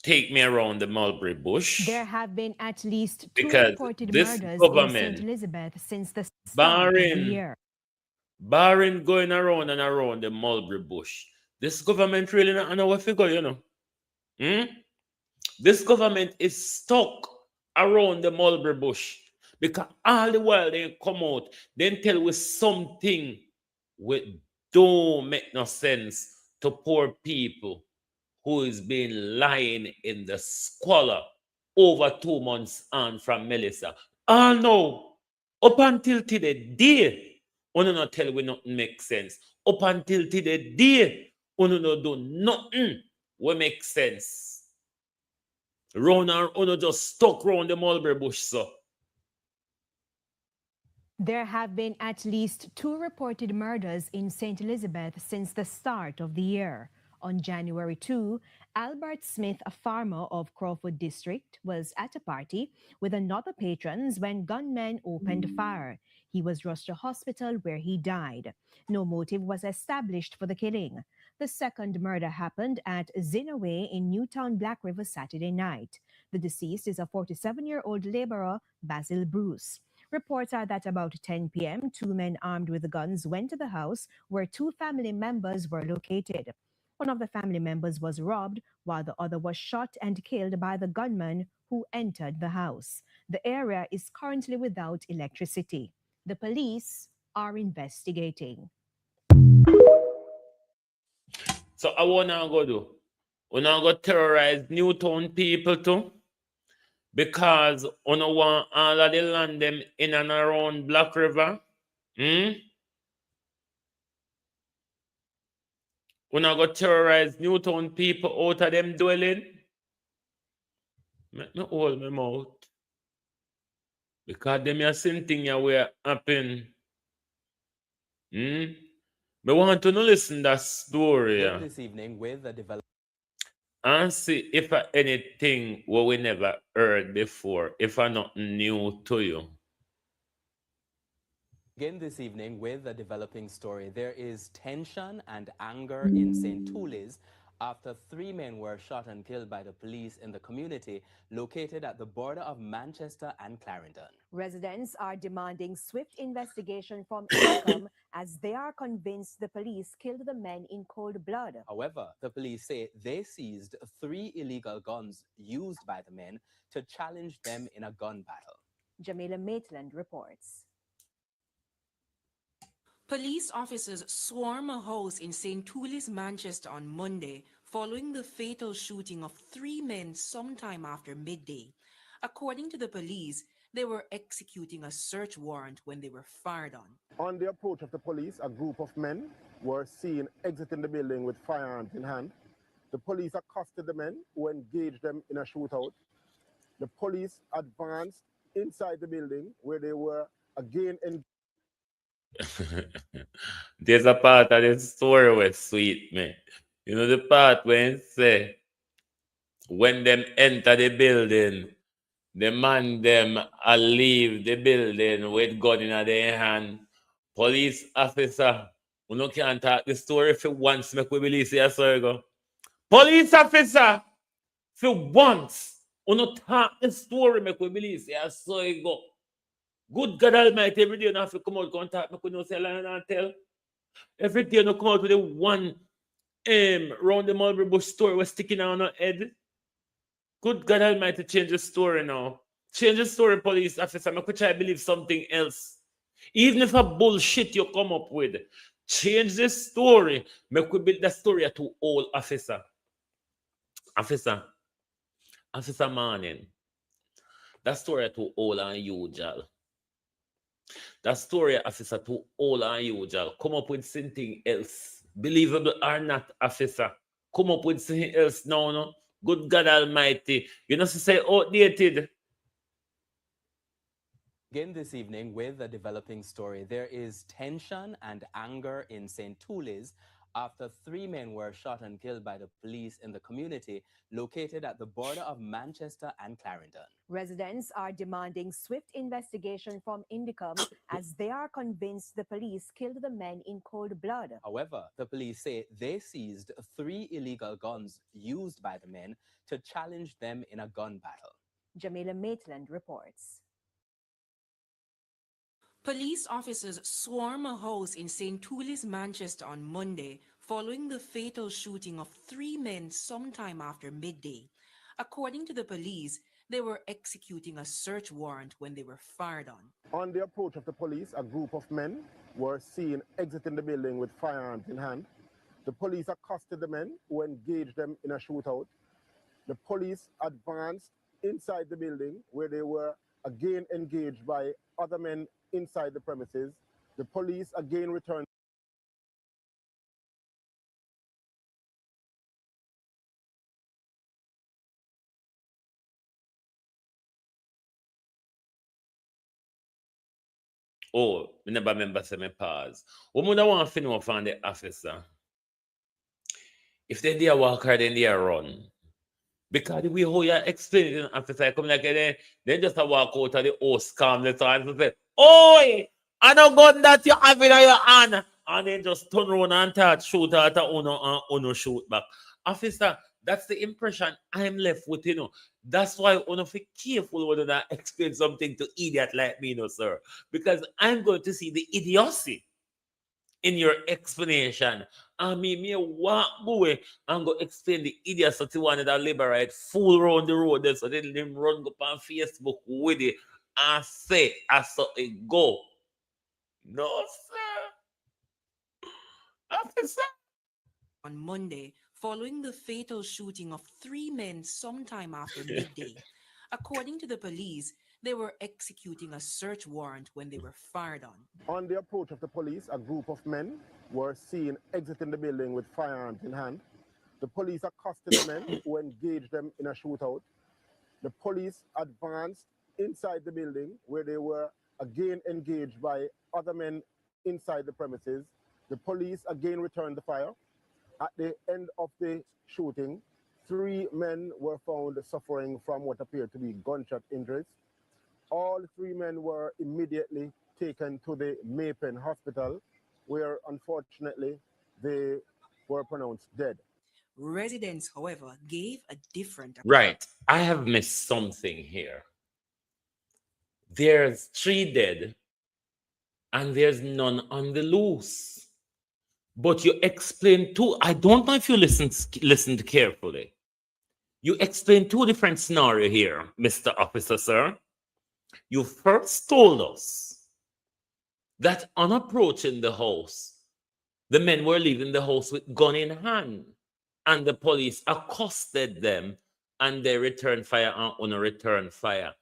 take me around the mulberry bush. There have been at least 2 because reported this murders government, in St. Elizabeth since the start of the year. Barring going around and around the mulberry bush, this government really not know what figure, you know. This government is stuck around the mulberry bush because all the while they come out, then tell us something which don't make no sense to poor people who is being lying in the squalor over 2 months on from Melissa. Oh no, up until today, uno not tell we nothing make sense. Up until today, uno no do nothing we make sense. Round and uno just stuck round the mulberry bush, so. There have been at least 2 reported murders in St. Elizabeth since the start of the year. On January 2, Albert Smith, a farmer of Crawford District, was at a party with another patrons when gunmen opened fire. He was rushed to hospital where he died. No motive was established for the killing. The second murder happened at Zinaway in Newtown, Black River Saturday night. The deceased is a 47-year-old laborer, Basil Bruce. Reports are that about 10 p.m., 2 men armed with guns went to the house where 2 family members were located. One of the family members was robbed, while the other was shot and killed by the gunman who entered the house. The area is currently without electricity. The police are investigating. So I wanna go do? We now go terrorize Newtown people too? Because we don't want all of the land them in and around Black River. We now go terrorize Newtown people out of them dwelling. Make me hold my mouth. Because them are same thing ya where happen. Me want to listen to that story. Again this evening with the development. And see if anything what we never heard before, if I not new to you. Again this evening with a developing story. There is tension and anger in St. Toulis after 3 men were shot and killed by the police in the community located at the border of Manchester and Clarendon. Residents are demanding swift investigation from income as they are convinced the police killed the men in cold blood. However, the police say they seized 3 illegal guns used by the men to challenge them in a gun battle. Jamila Maitland reports. Police officers swarm a house in St. Toulis, Manchester on Monday following the fatal shooting of 3 men sometime after midday. According to the police, they were executing a search warrant when they were fired on. On the approach of the police, a group of men were seen exiting the building with firearms in hand. The police accosted the men who engaged them in a shootout. The police advanced inside the building where they were again in. There's a part of the story where sweet me. You know the part when it say when them enter the building, the man them leave the building with gun in their hand. Police officer, we no can't talk the story for once make we believe say so go. Police officer, for once, we no talk the story make we believe say so go. Good God Almighty, every day you have to come out contact me, could not say lie and tell. Every day you come out with the one round the mulberry bush story was sticking on our head. Good God Almighty, change the story now. Change the story, police officer. I could try to believe something else. Even if a bullshit you come up with, change the story. I could build the story to all officer. Officer Manning. That story to all unusual. That story, officer, to all unusual. Come up with something else. Believable or not, officer. Come up with something else now, no? Good God Almighty. You know, say outdated. Again this evening with a developing story. There is tension and anger in St. Toulis after 3 men were shot and killed by the police in the community located at the border of Manchester and Clarendon. Residents are demanding swift investigation from Indicom as they are convinced the police killed the men in cold blood. However, the police say they seized 3 illegal guns used by the men to challenge them in a gun battle. Jamila Maitland reports. Police officers swarm a house in St. Toulis, Manchester on Monday following the fatal shooting of 3 men sometime after midday. According to the police, they were executing a search warrant when they were fired on. On the approach of the police, a group of men were seen exiting the building with firearms in hand. The police accosted the men who engaged them in a shootout. The police advanced inside the building where they were again engaged by other men inside the premises. The police again returned. Oh, I never remember say me pause. What would I want to know from the officer? If they dare walk or then they run. Because the way how you explain it, officer, I come like they just a walk out of the house calmly and say, "Oi, I know gun that you have in your hand," and then just turn around and start shoot at uno and uno shoot back. Officer, that's the impression I'm left with, you know. That's why uno be careful when I explain something to idiot like me, you know, sir. Because I'm going to see the idiocy in your explanation. I mean, me walk away and go explain the idiots that you wanted to liberate fool around the road there, so then them run up on Facebook with it and say, I saw it go. No, sir. Officer. On Monday, following the fatal shooting of 3 men sometime after midday. According to the police, they were executing a search warrant when they were fired on. On the approach of the police, a group of men were seen exiting the building with firearms in hand. The police accosted the men who engaged them in a shootout. The police advanced inside the building where they were again engaged by other men inside the premises. The police again returned the fire. At the end of the shooting, 3 men were found suffering from what appeared to be gunshot injuries. All 3 men were immediately taken to the Maypen Hospital, where unfortunately they were pronounced dead. Residents, however, gave a different account. Right. I have missed something here. There's 3 dead and there's none on the loose. But you explained 2. I don't know if you listened carefully. You explained 2 different scenarios here, Mr. Officer, sir. You first told us that on approaching the house, the men were leaving the house with gun in hand, and the police accosted them, and they returned fire and on a return fire.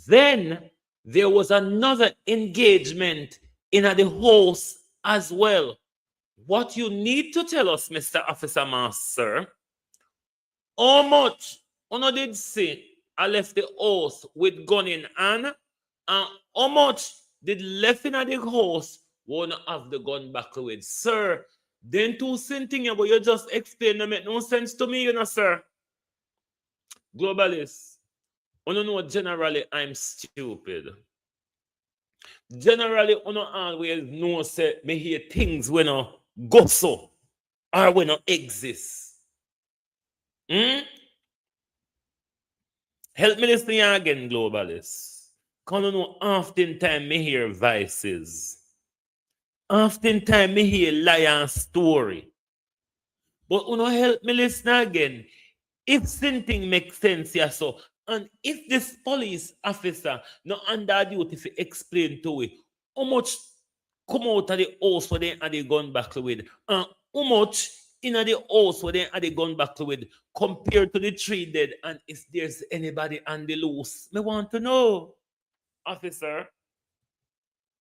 Then there was another engagement in the house as well. What you need to tell us, Mr. Officer Master, how much Uno did say I left the house with gun in hand, and how much did left in the house wanna have the gun back with? Sir, then 2 same thing, but you just explain them make no sense to me, you know, sir. Globalists, Uno know generally I'm stupid. Generally, Uno always know say me hear things when no go so or when no exist. Help me listen here again, globalists. Because you know, oftentimes me hear vices. Oftentimes me hear lion story. But you know, help me listen again. If something makes sense here, so, and if this police officer not under duty to explain to it, how much come out of the house where they had the gun back with, and how much in the house where they had the gun back with, compared to the 3 dead, and if there's anybody on the loose. Me want to know, officer.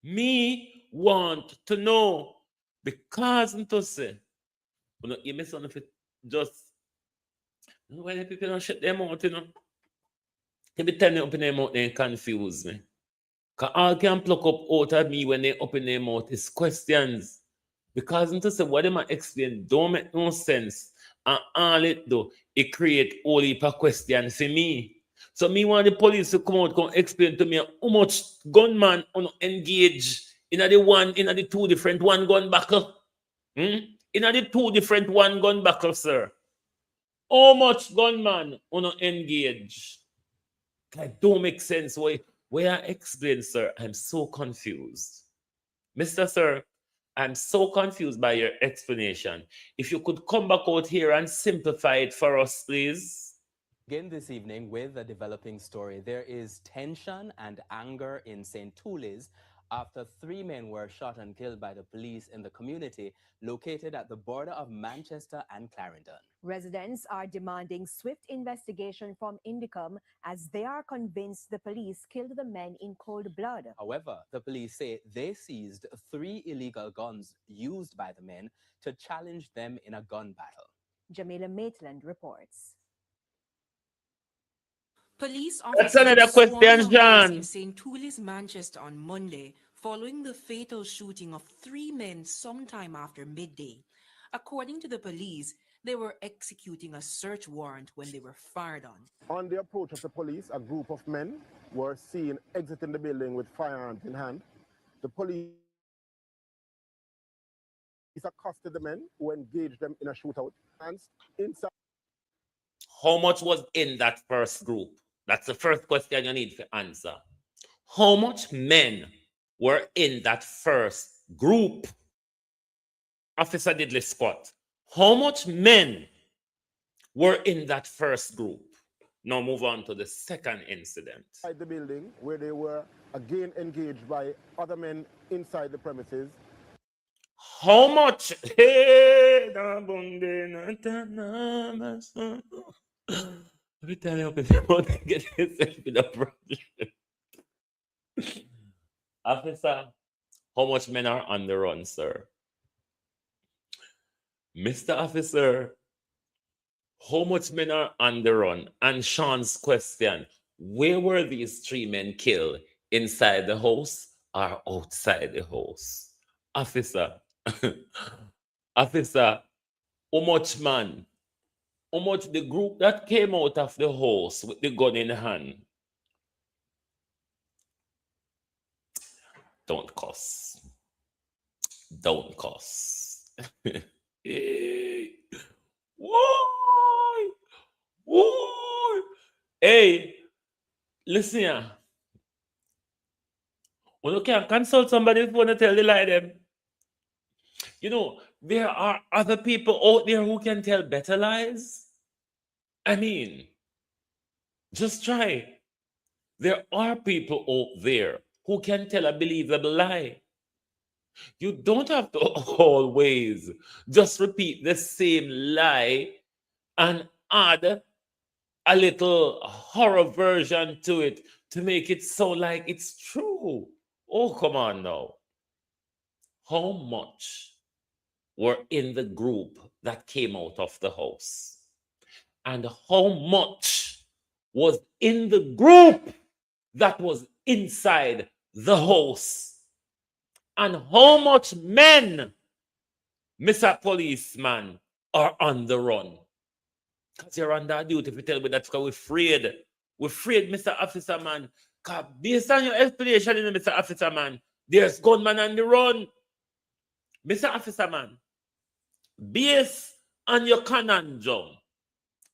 Me want to know. Because to say, you know, you miss on if it just, you know, when the people don't shut them out, you know. Every time they open their mouth, they confuse me. Because all can pluck up out of me when they open their mouth is questions. Because to say what they might explain don't make no sense. And all it do, it create all heap of questions for me. So me want the police to come out and explain to me how much gunman engage in the 2 different one gun battle. In the 2 different one gun battle, sir. How much gunman engage? That don't make sense. Where I explain, sir, I'm so confused. Mr. Sir, I'm so confused by your explanation. If you could come back out here and simplify it for us, please. Again this evening with a developing story. There is tension and anger in St. Toulis after 3 men were shot and killed by the police in the community located at the border of Manchester and Clarendon. Residents are demanding swift investigation from Indicom as they are convinced the police killed the men in cold blood. However, the police say they seized 3 illegal guns used by the men to challenge them in a gun battle. Jamila Maitland reports. Police That's officers another swarmed question, a house John. in St. Toulis, Manchester on Monday following the fatal shooting of 3 men sometime after midday. According to the police, they were executing a search warrant when they were fired on. On the approach of the police, a group of men were seen exiting the building with firearms in hand. The police accosted the men who engaged them in a shootout. And inside, How much was in that first group? That's the first question you need to answer. How much men were in that first group? Officer Diddley Scott. How much men were in that first group? Now move on to the second incident. inside the building, where they were again engaged by other men inside the premises. How much? Hey, let me tell you, people get yourself in a problem. Officer, how much men are on the run, sir? Mr. Officer, how much men are on the run? And Sean's question, where were these 3 men killed? Inside the house or outside the house? Officer, officer, how much man? How much the group that came out of the house with the gun in hand? Don't cuss. Don't cuss. Why? Why? Hey, listen here. When you can consult somebody if you want to tell the lie them. You know, there are other people out there who can tell better lies. I mean, just try. There are people out there who can tell a believable lie. You don't have to always just repeat the same lie and add a little horror version to it to make it sound like it's true. Oh, come on now. How much were in the group that came out of the house? And how much was in the group that was inside the house? And how much men, Mr. Policeman, are on the run? Because you're under duty if you tell me that because we're afraid. We're afraid, Mr. Officer Man. Because based on your explanation, Mr. Officer Man, there's gunman on the run. Mr. Officer Man, based on your conundrum,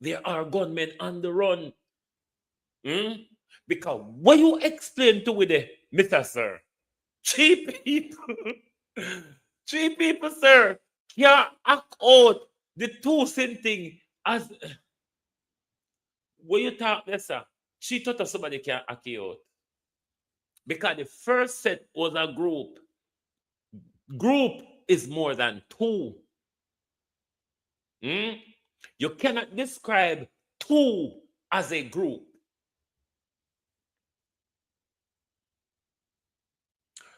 there are gunmen on the run. Because what you explain to with the Mr. Sir, 3 people, sir, can't act out the 2 same thing as when you talk there, sir. She thought of somebody can act you out. Because the first set was a group. Group is more than 2. You cannot describe 2 as a group.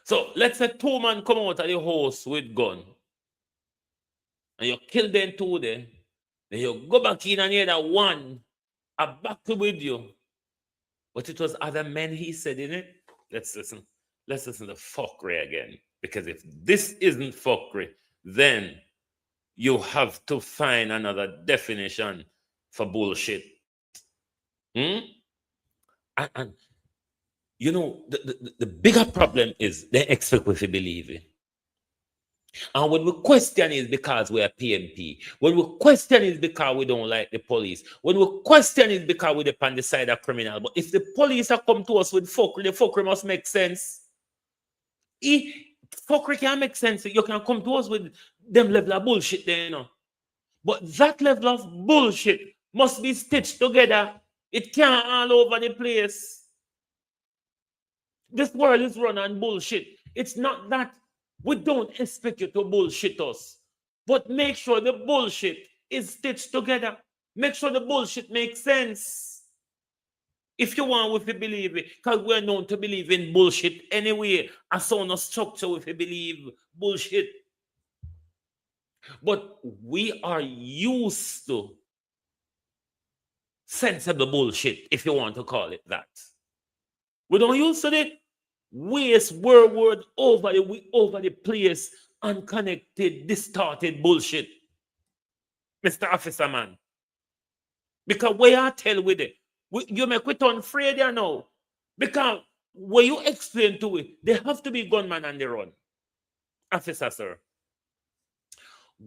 So let's say 2 men come out of the house with gun. And you kill them 2 there. Then you go back in and the other 1 are back with you. But it was other men he said in it. Let's listen. Let's listen to fuckery again. Because if this isn't fuckery, then you have to find another definition for bullshit. And you know, the bigger problem is they expect us to believe it. And when we question is because we are PMP. When we question is because we don't like the police. When we question is because we're on the side of criminal. But if the police are come to us with fuckery, the fuckery must make sense. Fuckery can make sense. You can come to us with them level of bullshit there, you know. But that level of bullshit must be stitched together. It can't all over the place. This world is run on bullshit. It's not that we don't expect you to bullshit us, but make sure the bullshit is stitched together. Make sure the bullshit makes sense. If you want, we fi believe it, because we're known to believe in bullshit anyway. As sound of structure, we fi believe bullshit. But we are used to sensible bullshit, if you want to call it that. We don't use to the waste word over the place, unconnected, distorted bullshit, Mr. Officer Man. Because we are tell with it, you make we turn afraid there now. Because when you explain to it, there have to be gunman on the run. Officer, sir.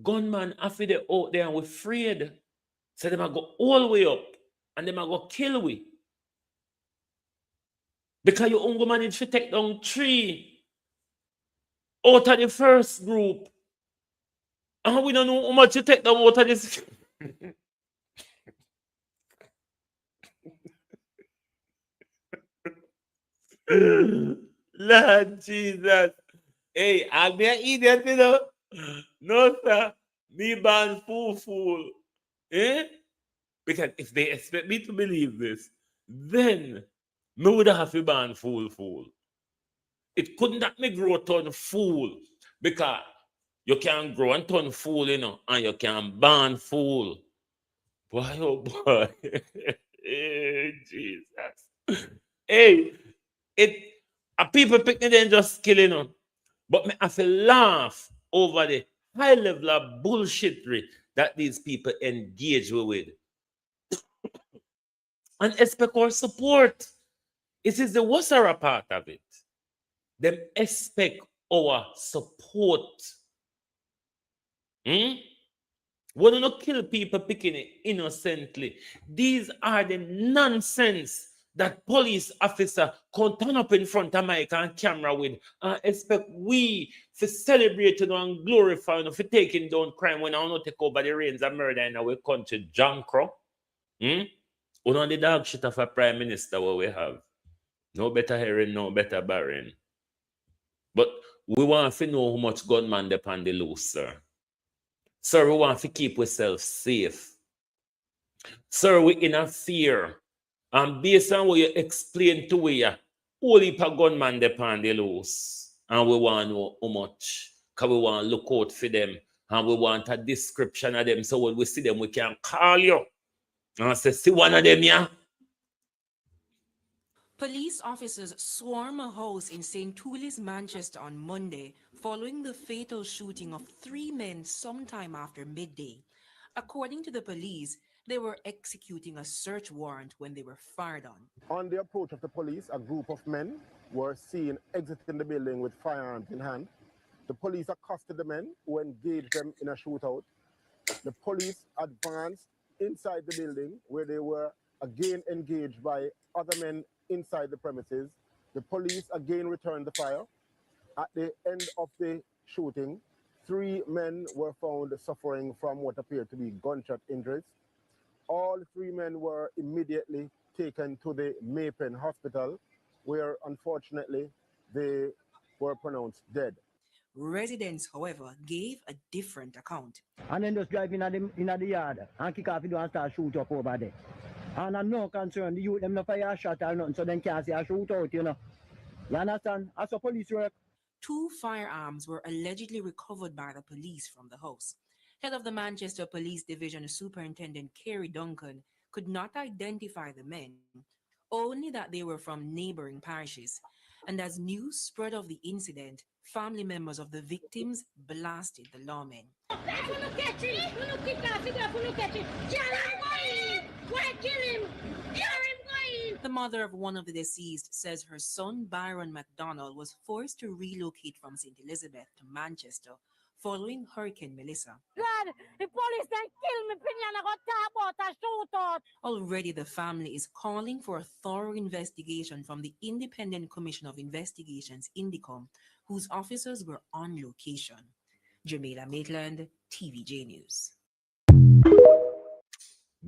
Gunman after they out there and we're afraid. So they might go all the way up and they might go kill we. Because you only manage to take down 3 out of the first group. And we don't know how much you take down out of this. Lord Jesus. Hey, I'm an idiot, you know. No, sir. Me born fool. Eh? Because if they expect me to believe this, then me would have to ban fool. It couldn't that me grow turn fool. Because you can grow and turn fool, you know, and you can ban fool. Boy, oh boy. Hey, Jesus. Hey, people picking them just killing them. But me have to laugh over the high level of bullshittery that these people engage with. And expect our support. It is the worser part of it. Them expect our support. We don't kill people picking it innocently. These are the nonsense that police officer can turn up in front of mic and camera with and expect we to celebrate and glorify and for taking down crime when I don't take over the reins of murder in our country. John Crow. We don't the dog shit of a prime minister what we have. No better hearing, no better barring. But we want to know how much gunman they on the loose, sir. Sir, we want to keep ourselves safe. Sir, we in a fear. And based on what you explain to we, only per gunman they on the loose. And we want to know how much. Because we want to look out for them. And we want a description of them. So when we see them, we can call you. And say, see one of them, yeah? Police officers swarm a house in St. Toulis, Manchester on Monday following the fatal shooting of 3 men sometime after midday. According to the police, they were executing a search warrant when they were fired on. On the approach of the police, a group of men were seen exiting the building with firearms in hand. The police accosted the men who engaged them in a shootout. The police advanced inside the building where they were again engaged by other men inside the premises. The police again returned the fire. At the end of the shooting, 3 men were found suffering from what appeared to be gunshot injuries. All 3 men were immediately taken to the Maypen Hospital, where unfortunately they were pronounced dead. Residents, however, gave a different account. And then just drive in the yard and kick off the door and start shoot up over there. And I'm no concerned, the youth them no fire a shot or nothing, so they can't see a shootout, you know. You understand? As a police work. 2 firearms were allegedly recovered by the police from the house. Head of the Manchester Police Division, Superintendent Kerry Duncan, could not identify the men, only that they were from neighboring parishes. And as news spread of the incident, family members of the victims blasted the lawmen. The mother of one of the deceased says her son Byron McDonald was forced to relocate from St. Elizabeth to Manchester following Hurricane Melissa. God, the police then kill me, opinion I got talk about a shootout. Already the family is calling for a thorough investigation from the Independent Commission of Investigations, INDICOM, whose officers were on location. Jamaica Maitland, TVJ News.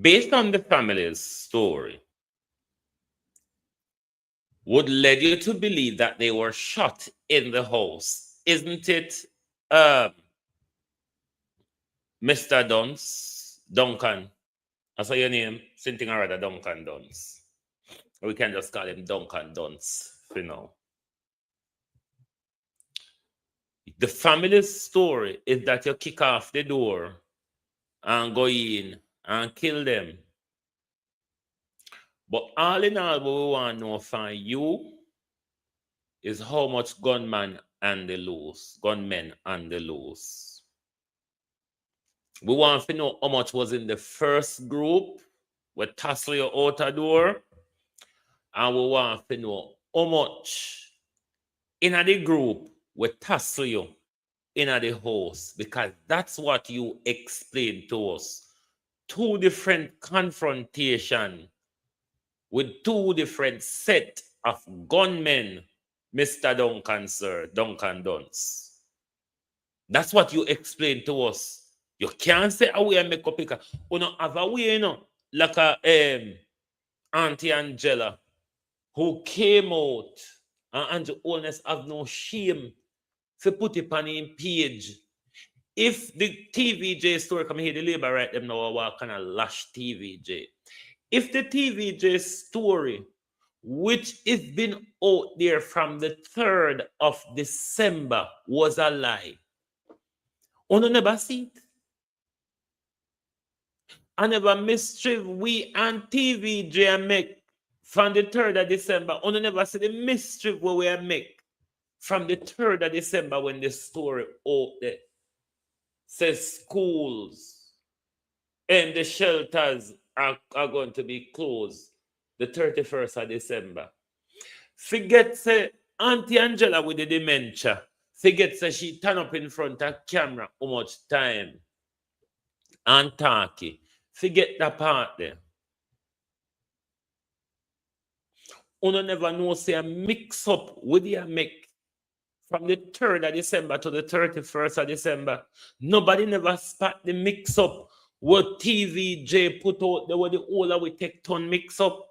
Based on the family's story, would lead you to believe that they were shot in the house. Isn't it, Mr. Duncan? That's your name. Something or other, Duncan Duns. We can just call him Duncan Duns for now. The family's story is that you kick off the door and go in and kill them. But all in all, what we want to know from you is how much gunmen on the loose. We want to know how much was in the first group with tussle your outer door. And we want to know how much in the group with tussle you in the house. Because that's what you explained to us. Two different confrontation with two different set of gunmen, Mr. Duncan, sir, Duncan Duns. That's what you explained to us. You can't say away and make up because you know have a way, you know, like a Auntie Angela who came out and Holness have no shame to put it on him page. If the TVJ story come here, the labor right them now what kind of lash TVJ. If the TVJ story, which is been out there from the 3rd of December, was a lie, you never see it. I never mischief we and TVJ make from the 3rd of December. You never see the mischief where we make from the 3rd of December when the story out there says schools and the shelters are going to be closed the 31st of December. Forget say Auntie Angela with the dementia. Forget say she turn up in front of camera how much time and talkie. Forget that part there. You never know say a mix up with you make from the 3rd of December to the 31st of December. Nobody never spot the mix up what TVJ put out there, what the whole we take ton mix up.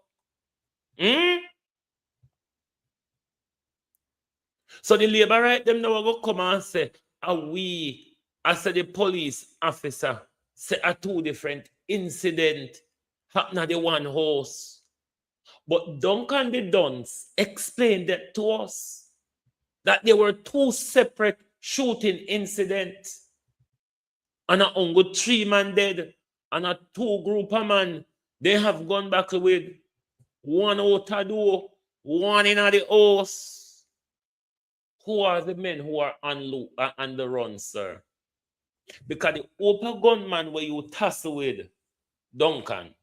So the labor right them now go come and say, I said the police officer say a two different incident happen at the one house. But Duncan the Duns explained that to us that there were two separate shooting incidents. And a only 3 men dead, and a 2 group of man, they have gone back with one out the door, one in the house. Who are the men who are on the run, sir? Because the open gunman where you tussle with, Duncan,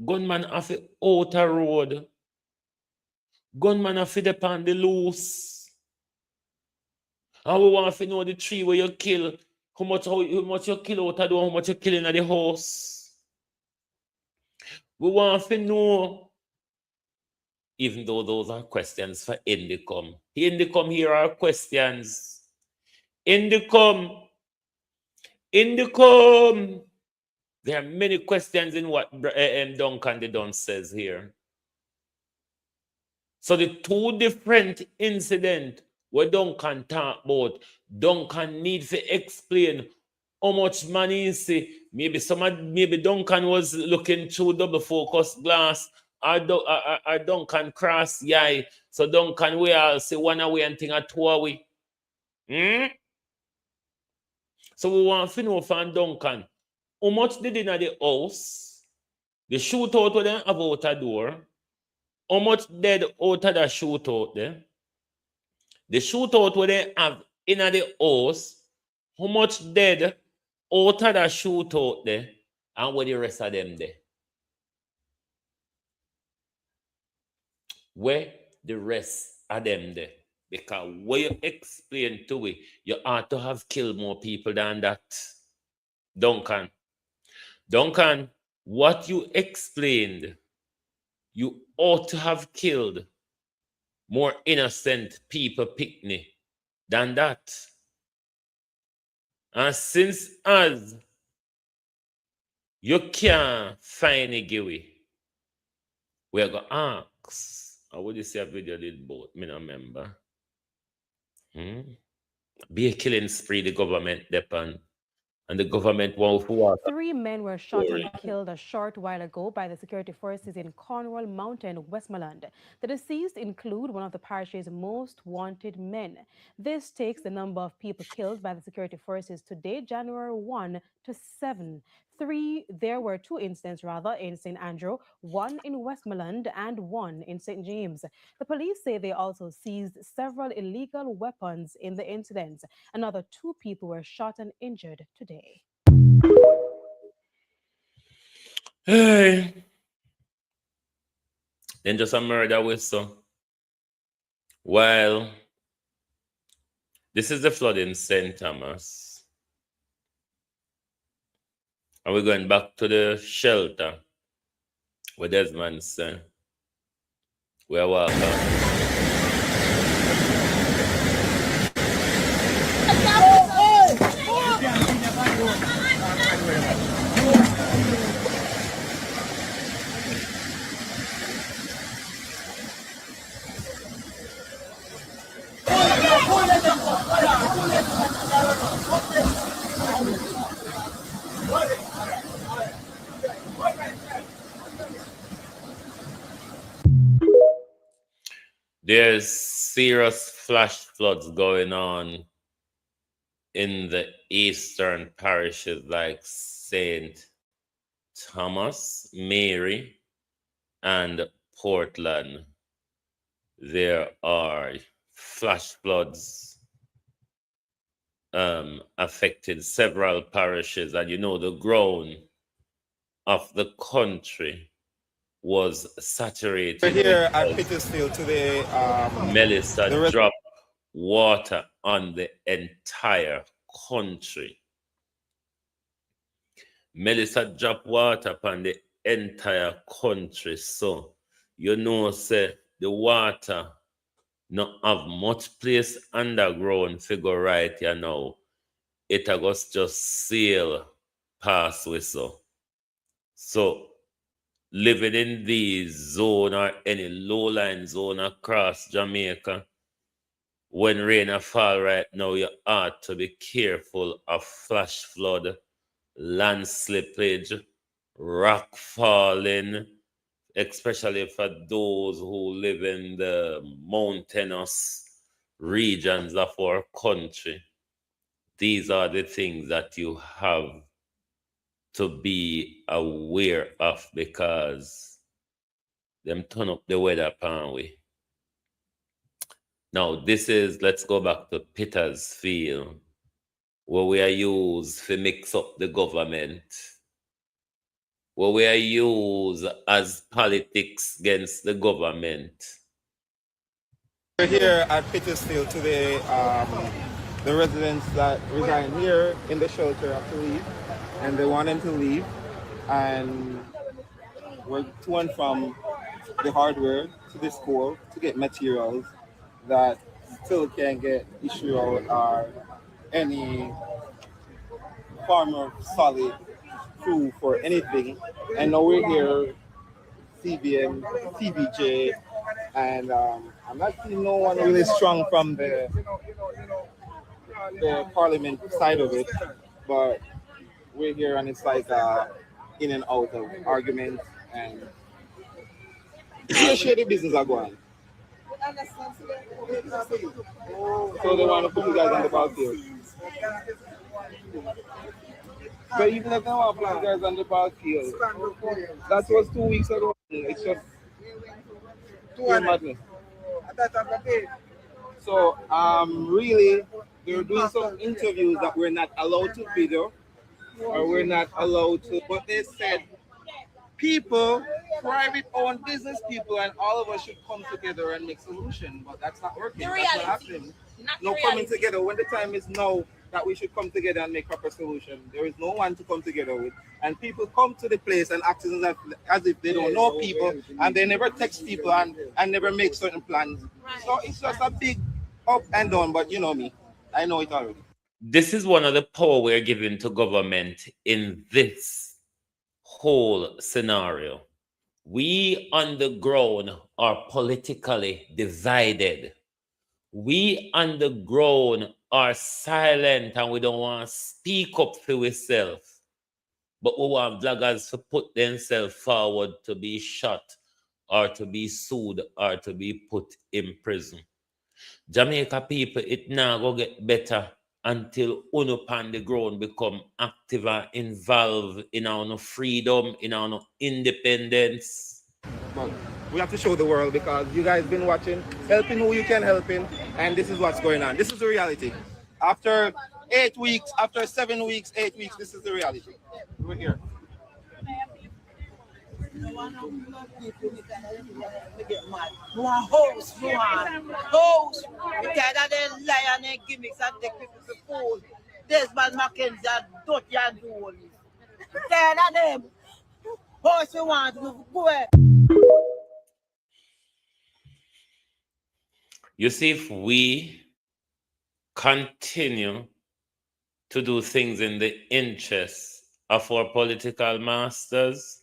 gunman off the outer road, gunman off the on the loose. And we want to know the tree where you kill. How much you kill out of door, how much you kill in the house. We want to know, even though those are questions for Indicom. Indicom, here are questions. Indicom. There are many questions in what Duncan the Don says here. So the two different incidents where Duncan talk about, Duncan need to explain how much money you see. Maybe Duncan was looking through double focus glass, or Duncan cross eye. So Duncan we all say one away and thing at two away. So we want to know from Duncan how much did in the house, the shootout with them have out a door, how much dead out of the shootout there. The shootout where they have in the house, how much dead out of the shootout there, and where the rest of them there. Where the rest of them there. Because what you explain to it, you ought to have killed more people than that. Duncan, what you explained, you ought to have killed more innocent people picnic than that. And since as you can't find a giveaway, we're going to ask. I would you say a video did both? I don't remember. Be a killing spree the government depend. And the government won't who 3 men were shot and killed a short while ago by the security forces in Cornwall Mountain, Westmoreland. The deceased include one of the parish's most wanted men. This takes the number of people killed by the security forces today, January 1, to 7. There were 2 incidents in St. Andrew, 1 in Westmoreland and 1 in St. James. The police say they also seized several illegal weapons in the incidents. Another 2 people were shot and injured today. Hey. Then just a murder whistle. Well, this is the flood in St. Thomas. And we're going back to the shelter where Desmond said, we're walking. There's serious flash floods going on in the eastern parishes like St. Thomas, Mary, and Portland. There are flash floods affected several parishes, and you know the ground of the country was saturated. We're here at Petersfield today. Melissa dropped water on the entire country. Melissa dropped water upon the entire country. So, you know, say the water not have much place underground figure right here now. It was just sail past with so. So, living in the zone or any low-lying zone across Jamaica, when rain fall right now, you ought to be careful of flash flood, land slippage, rock falling, especially for those who live in the mountainous regions of our country. These are the things that you have to be aware of because them turn up the weather upon we. Now, let's go back to Petersfield, where we are used to mix up the government, where we are used as politics against the government. We're here at Petersfield today. The residents that reside here in the shelter have to leave, and they want them to leave. And we're to and from the hardware to the school to get materials that still can't get issued out or any form of solid proof or anything. And now we're here, CBM, CBJ, and I'm not seeing no one really strong from the parliament side of it, but we're here and it's like in and out of arguments and shady business are going. So they want to put you guys on the battlefield. But even if they want to put you guys on the battlefield, that was 2 weeks ago. It's just pure madness. So really, they're doing some interviews that we're not allowed to video, or we're not allowed to. But they said people, private-owned business people, and all of us should come together and make solution. But that's not working. That's not happening. No coming together. When the time is now that we should come together and make proper solution, there is no one to come together with. And people come to the place and act as if they don't know people, and they never text people and never make certain plans. So it's just a big up and down. But you know me, I know it already. This is one of the power we're giving to government in this whole scenario. We on the ground are politically divided. We on the ground are silent and we don't want to speak up for ourselves. But we want vloggers to put themselves forward to be shot or to be sued or to be put in prison. Jamaica people, it now go get better until uno on the ground become active and involved in our freedom, in our independence. But we have to show the world because you guys been watching, helping who you can helping, and this is what's going on. This is the reality. After 8 weeks, after 7 weeks, 8 weeks, this is the reality. We're here. Host. You can't then lie and then gimmicks and take people to food. Desmond Mackenzie and Dutty and do all this. Tired of them. Host you want to go away. You see, if we continue to do things in the interests of our political masters,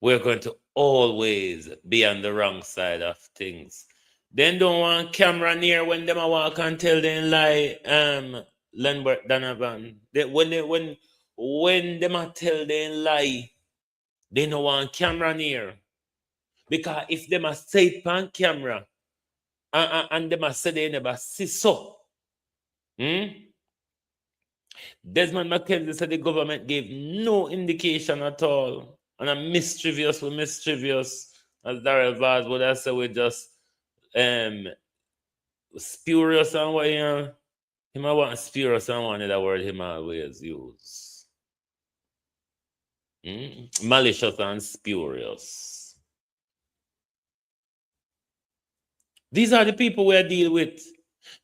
we're going to always be on the wrong side of things. They don't want camera near when them a walk and tell them lie, Lambert Donovan. When them a tell them lie, they don't want camera near. Because if them a say it on camera, and them a say they never see so, Desmond Mackenzie said the government gave no indication at all. And I'm mischievous, as Darrell Vaz would have said, we're just spurious and what, you know. Him I want spurious and one of the word him always use. Malicious and spurious. These are the people we deal with.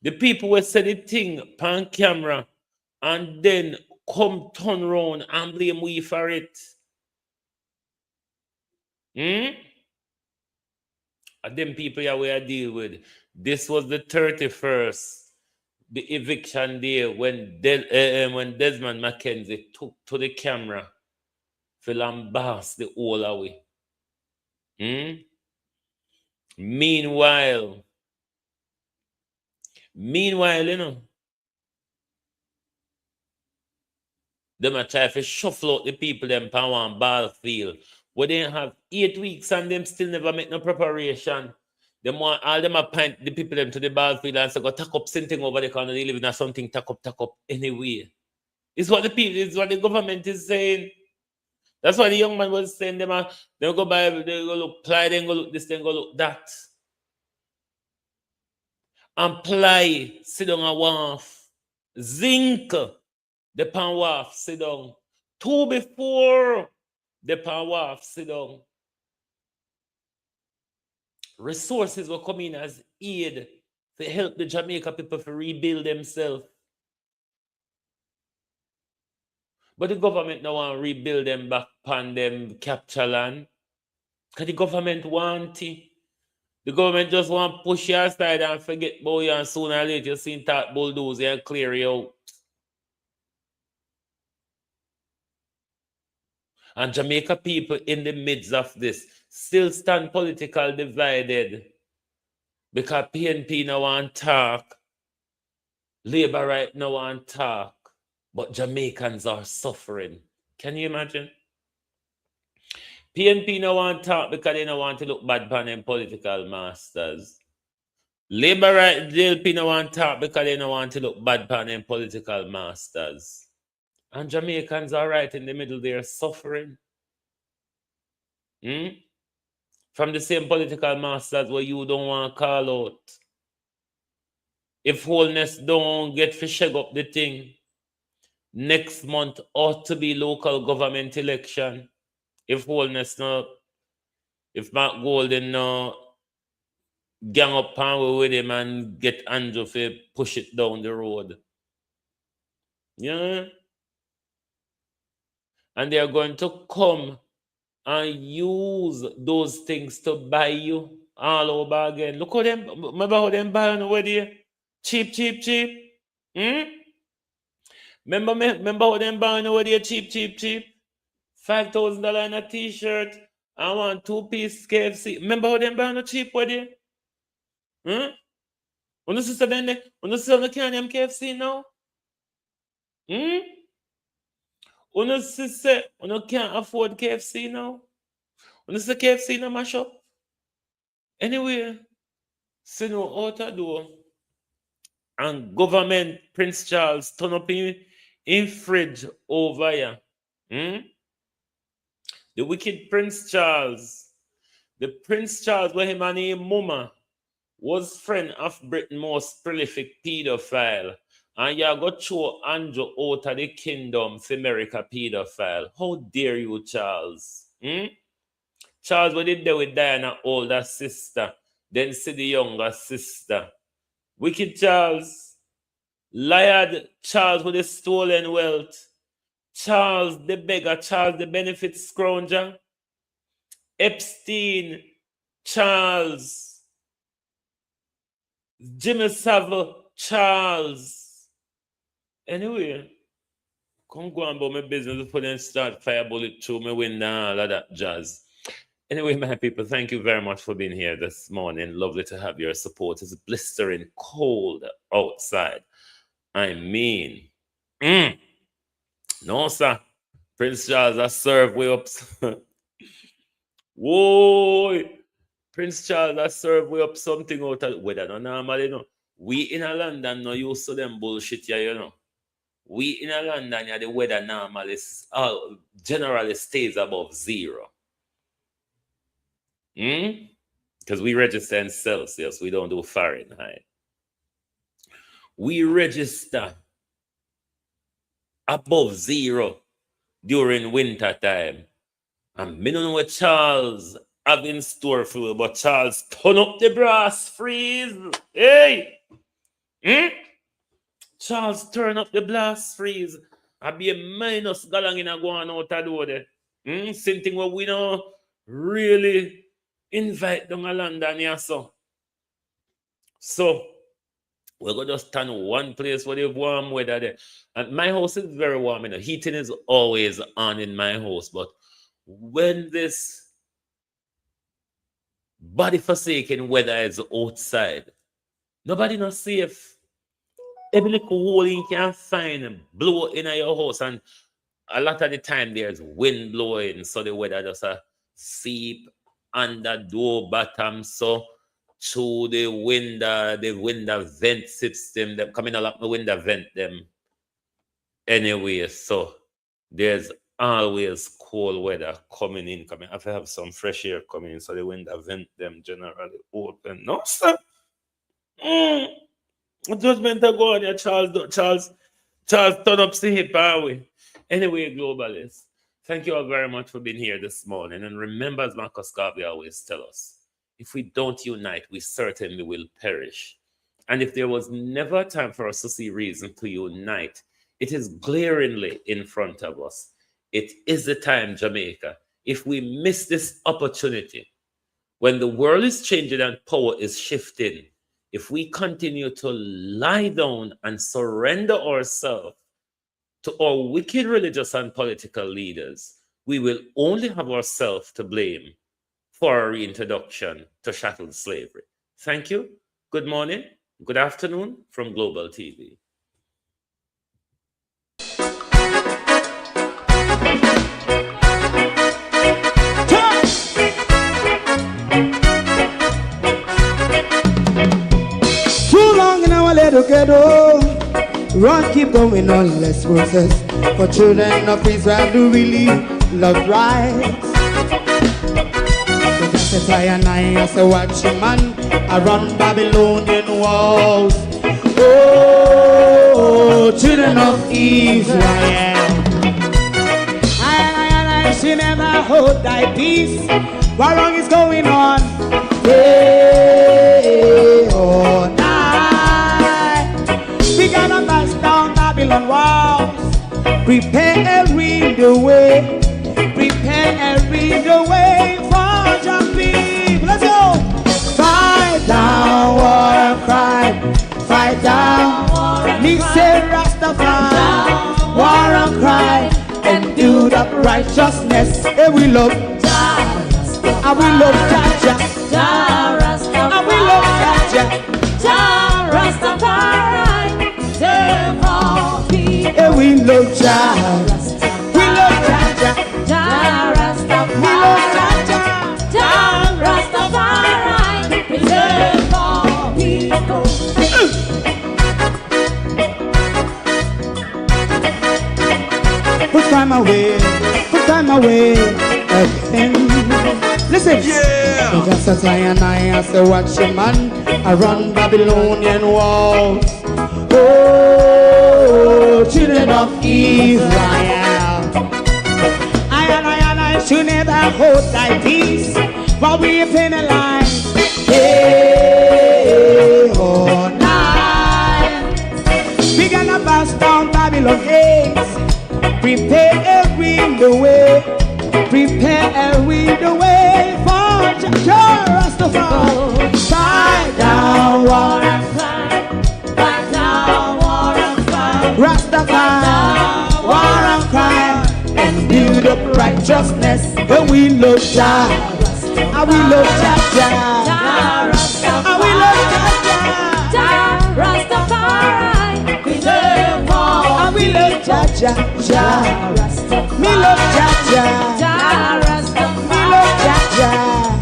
The people who say the thing on camera and then come turn around and blame we for it. And them people here we deal with. This was the 31st, the eviction day when Desmond Mackenzie took to the camera to lambast the whole away. Meanwhile, you know, them a try to shuffle out the people them on one battlefield where they have 8 weeks and them still never make no preparation. Them want all them appoint the people them to the battlefield and say go tack up something over the corner, they live in something tack up anyway. It's what the government is saying. That's why the young man was saying they go buy, they go look Ply, they go look this, they go look that. And Ply, sit down and wharf. Zinc, the pan wharf, sit down. 2 before the pan wharf, sit down. Resources will come in as aid to help the Jamaica people to rebuild themselves. But the government don't want to rebuild them back upon them capture land. Because the government want it. The government just want to push you aside and forget about you, and sooner or later you see that bulldozer and clear you out. And Jamaica people in the midst of this still stand political divided because PNP now want talk, Labour right now want talk, but Jamaicans are suffering. Can you imagine? PNP no want talk because they don't want to look bad upon them political masters. Labour right DLP no want talk because they don't want to look bad upon them political masters. And Jamaicans are right in the middle, they're suffering. From the same political masters where you don't want to call out. If Holness don't get to shake up the thing, next month ought to be local government election. If Holness no, if Mark Golden no gang up power with him and get Andrew to push it down the road. Yeah. And they are going to come and use those things to buy you all over again. Look how them, remember how them buying over there? Cheap. Remember how them buying over there? Cheap. $5,000 in a t-shirt I want 2-piece KFC. Remember how them buy on the cheap way there? Hmm? When you sister then when you sell the can them KFC now? Hmm? When you sister when you can't afford KFC now? When you say KFC now mash up? Anyway, see no out the door. And government Prince Charles turn up in fridge over here. Hmm? The wicked Prince Charles. The Prince Charles where him and his mama was friend of Britain's most prolific pedophile. And you got show Andrew out of the kingdom for America pedophile. How dare you, Charles? Hmm? Charles, what did they with Diana older sister? Then see the younger sister. Wicked Charles. Liar Charles with the stolen wealth. Charles the beggar. Charles the benefit scrounger. Epstein. Charles. Jimmy Savile. Charles. Anyway, come go on about my business before then start fire bullet through my window and all of that jazz. Anyway, my people, thank you very much for being here this morning. Lovely to have your support. It's blistering cold outside. I mean, no, sir. Prince Charles, I serve way up. Whoa, Prince Charles, I serve way up something out of weather. No, normally, no. We in a London, no used to them bullshit here, you know. We in a London, yeah, the weather normally generally stays above 0. Because we register in Celsius, we don't do Fahrenheit. We register above 0 during winter time. And me don't know what Charles have in store for you, but Charles turn up the brass freeze. Hey! Charles turn up the blast freeze. I be a minus galang in a going out the door there. Same thing where we don't really invite down a London here, so we're going to just stand one place where they have warm weather there. And my house is very warm. You know, heating is always on in my house. But when this body-forsaken weather is outside, nobody not safe. Every little hole you can find and blow in your house. And a lot of the time there's wind blowing, so the weather just seep under door bottom, so through the window vent system, them coming along the window vent them. Anyway, so there's always cold weather coming in. I have to have some fresh air coming in, so the window vent them generally open. No, sir. Judgment to go on here, Charles turn up the hip, are we? Anyway, globalists, thank you all very much for being here this morning. And remember, as Marcus Garvey always tells us, if we don't unite, we certainly will perish. And if there was never a time for us to see reason to unite, it is glaringly in front of us. It is the time, Jamaica. If we miss this opportunity, when the world is changing and power is shifting, if we continue to lie down and surrender ourselves to our wicked religious and political leaders, we will only have ourselves to blame for our reintroduction to chattel slavery. Thank you. Good morning. Good afternoon from Global TV. Too long in our little ghetto, run keep going on less process. For children of Israel do really love rights. So just as I and I as a watchman, I run Babylonian walls. Oh, children of Israel, I she never hold thy peace. What wrong is going on? Day or night, we gotta pass down Babylon walls. Prepare the way, the way for your people. Let's go. Fight down war and crime, fight down. Me say Rastafari, war and crime, and do that righteousness. And we love I will love Jaja. Jah Rastafari. I will love Jaja. Jah Rastafari. Save all people. Yeah, we love Jaja. We love Jaja. Jah Rastafari. We love Jaja. Jah Rastafari. Preserve all people. Put time away again. Listen, yeah. Just as I and I say, watch your man, I run Babylonian walls. Oh, children of Israel. I and I should never hold thy peace while we penalize. Hey, oh, night. We gonna bust down Babylon gates. Prepare the way, prepare the way for Jah Rastafari. Fight down war and fight down war and fight. Rastafari, war and crime, and build up righteousness. And we love Jah, and we love Jah. And we love Jah Rastafari. Preserve all. And we love Jah. Me love Jaja. Jah Rastafari. Me love Jaja.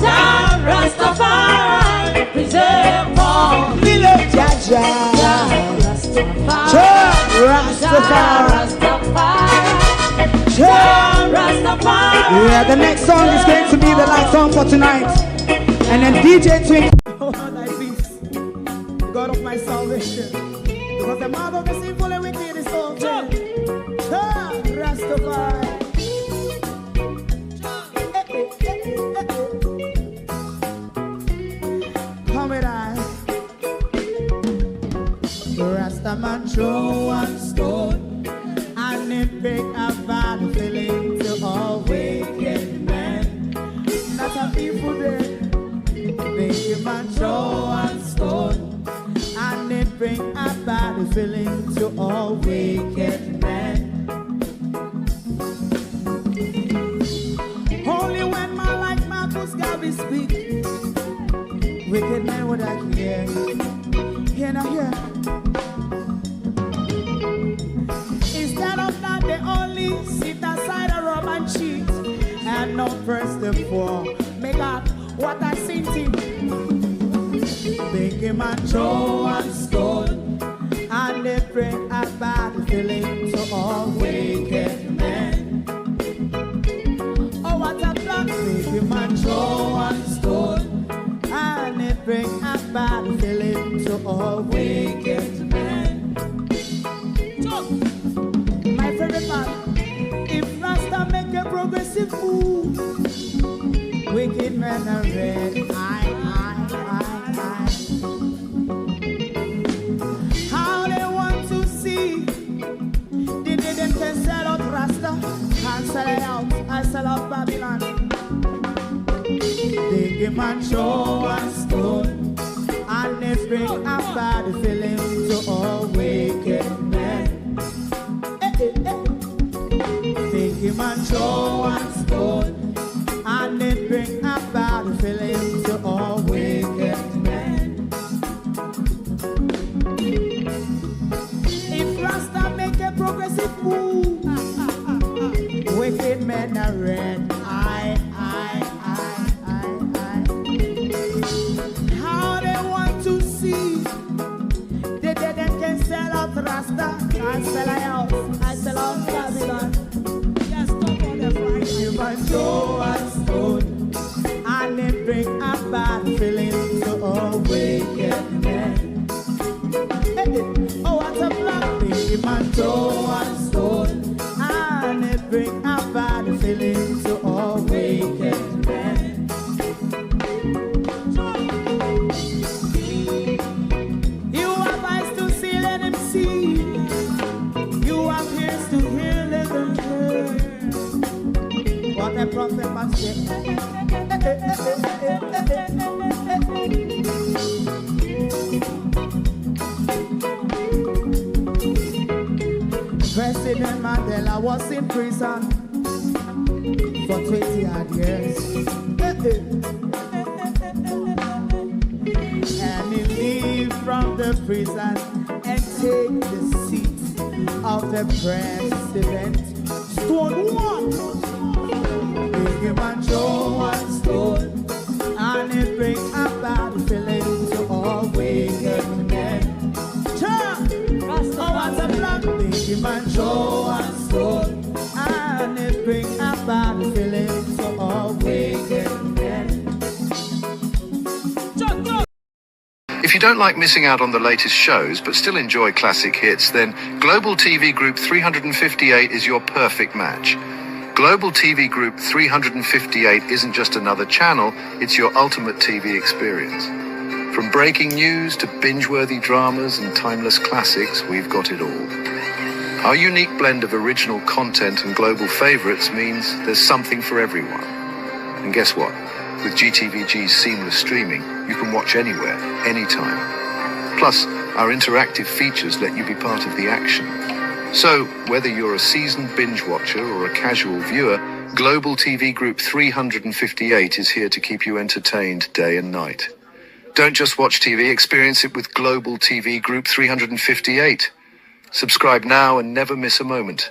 Jah Rastafari. Preserve all. Me love Jaja. Jah Rastafari. Jah Rastafari. Jah Rastafari. Yeah, the next song is going to be the last song for tonight. And then DJ Twink. Oh, thy peace, God of my salvation. Because the mouth of the sinful and wicked is open. Jah Rastafari. Come with I. Rastaman throw one stone and it break a bad feeling to all wicked men. That's a people there. Make a man throw one stone and it bring a bad feeling to all wicked men. Only when man like Marcus Garvey speak, wicked men would I hear. Hear now hear. Instead of that, they only sit aside a rub and cheat and not press the poor. Make up what I seen to. Make a man throw one stone and they bring a bad feeling to all wicked men. Oh, what a plan. Make a man throw one stone and it bring a bad feeling to all wicked men. My favorite part, if Rasta make a progressive move, wicked men are red. How they want to see, they can sell out Rasta, and sell it out, I sell out Babylon. They give man show and stone, and they bring a bad feeling to all wicked men. They give man show and stone, and they bring a bad feeling to all wicked men. If Rasta make a progressive move, wicked men are red. How they want to see, they can sell out Rasta. I sell out, I sell out Babylon. Yes, stop on the Friday. You might show and stone, and they bring a bad feeling to all wicked men. Oh, what a black thing, man, show and stone, and they bring a bad feeling to all wicked men. You have eyes to see, let him see. You have ears to hear, let them hear. What a prophet must say. President Mandela was in prison for 20 odd years. prison and take the seat of the president. Stone one, big him and throw one stone, and it bring a bad feeling to all wicked men. Oh, what's a black big him and throw one stone, and it bring a bad feeling to all wicked men. If you don't like missing out on the latest shows but still enjoy classic hits, then Global TV Group 358 is your perfect match. Global TV Group 358 isn't just another channel, it's your ultimate TV experience. From breaking news to binge-worthy dramas and timeless classics, we've got it all. Our unique blend of original content and global favorites means there's something for everyone. And guess what? With GTVG's seamless streaming, you can watch anywhere, anytime. Plus, our interactive features let you be part of the action. So, whether you're a seasoned binge watcher or a casual viewer, Global TV Group 358 is here to keep you entertained day and night. Don't just watch TV, experience it with Global TV Group 358. Subscribe now and never miss a moment.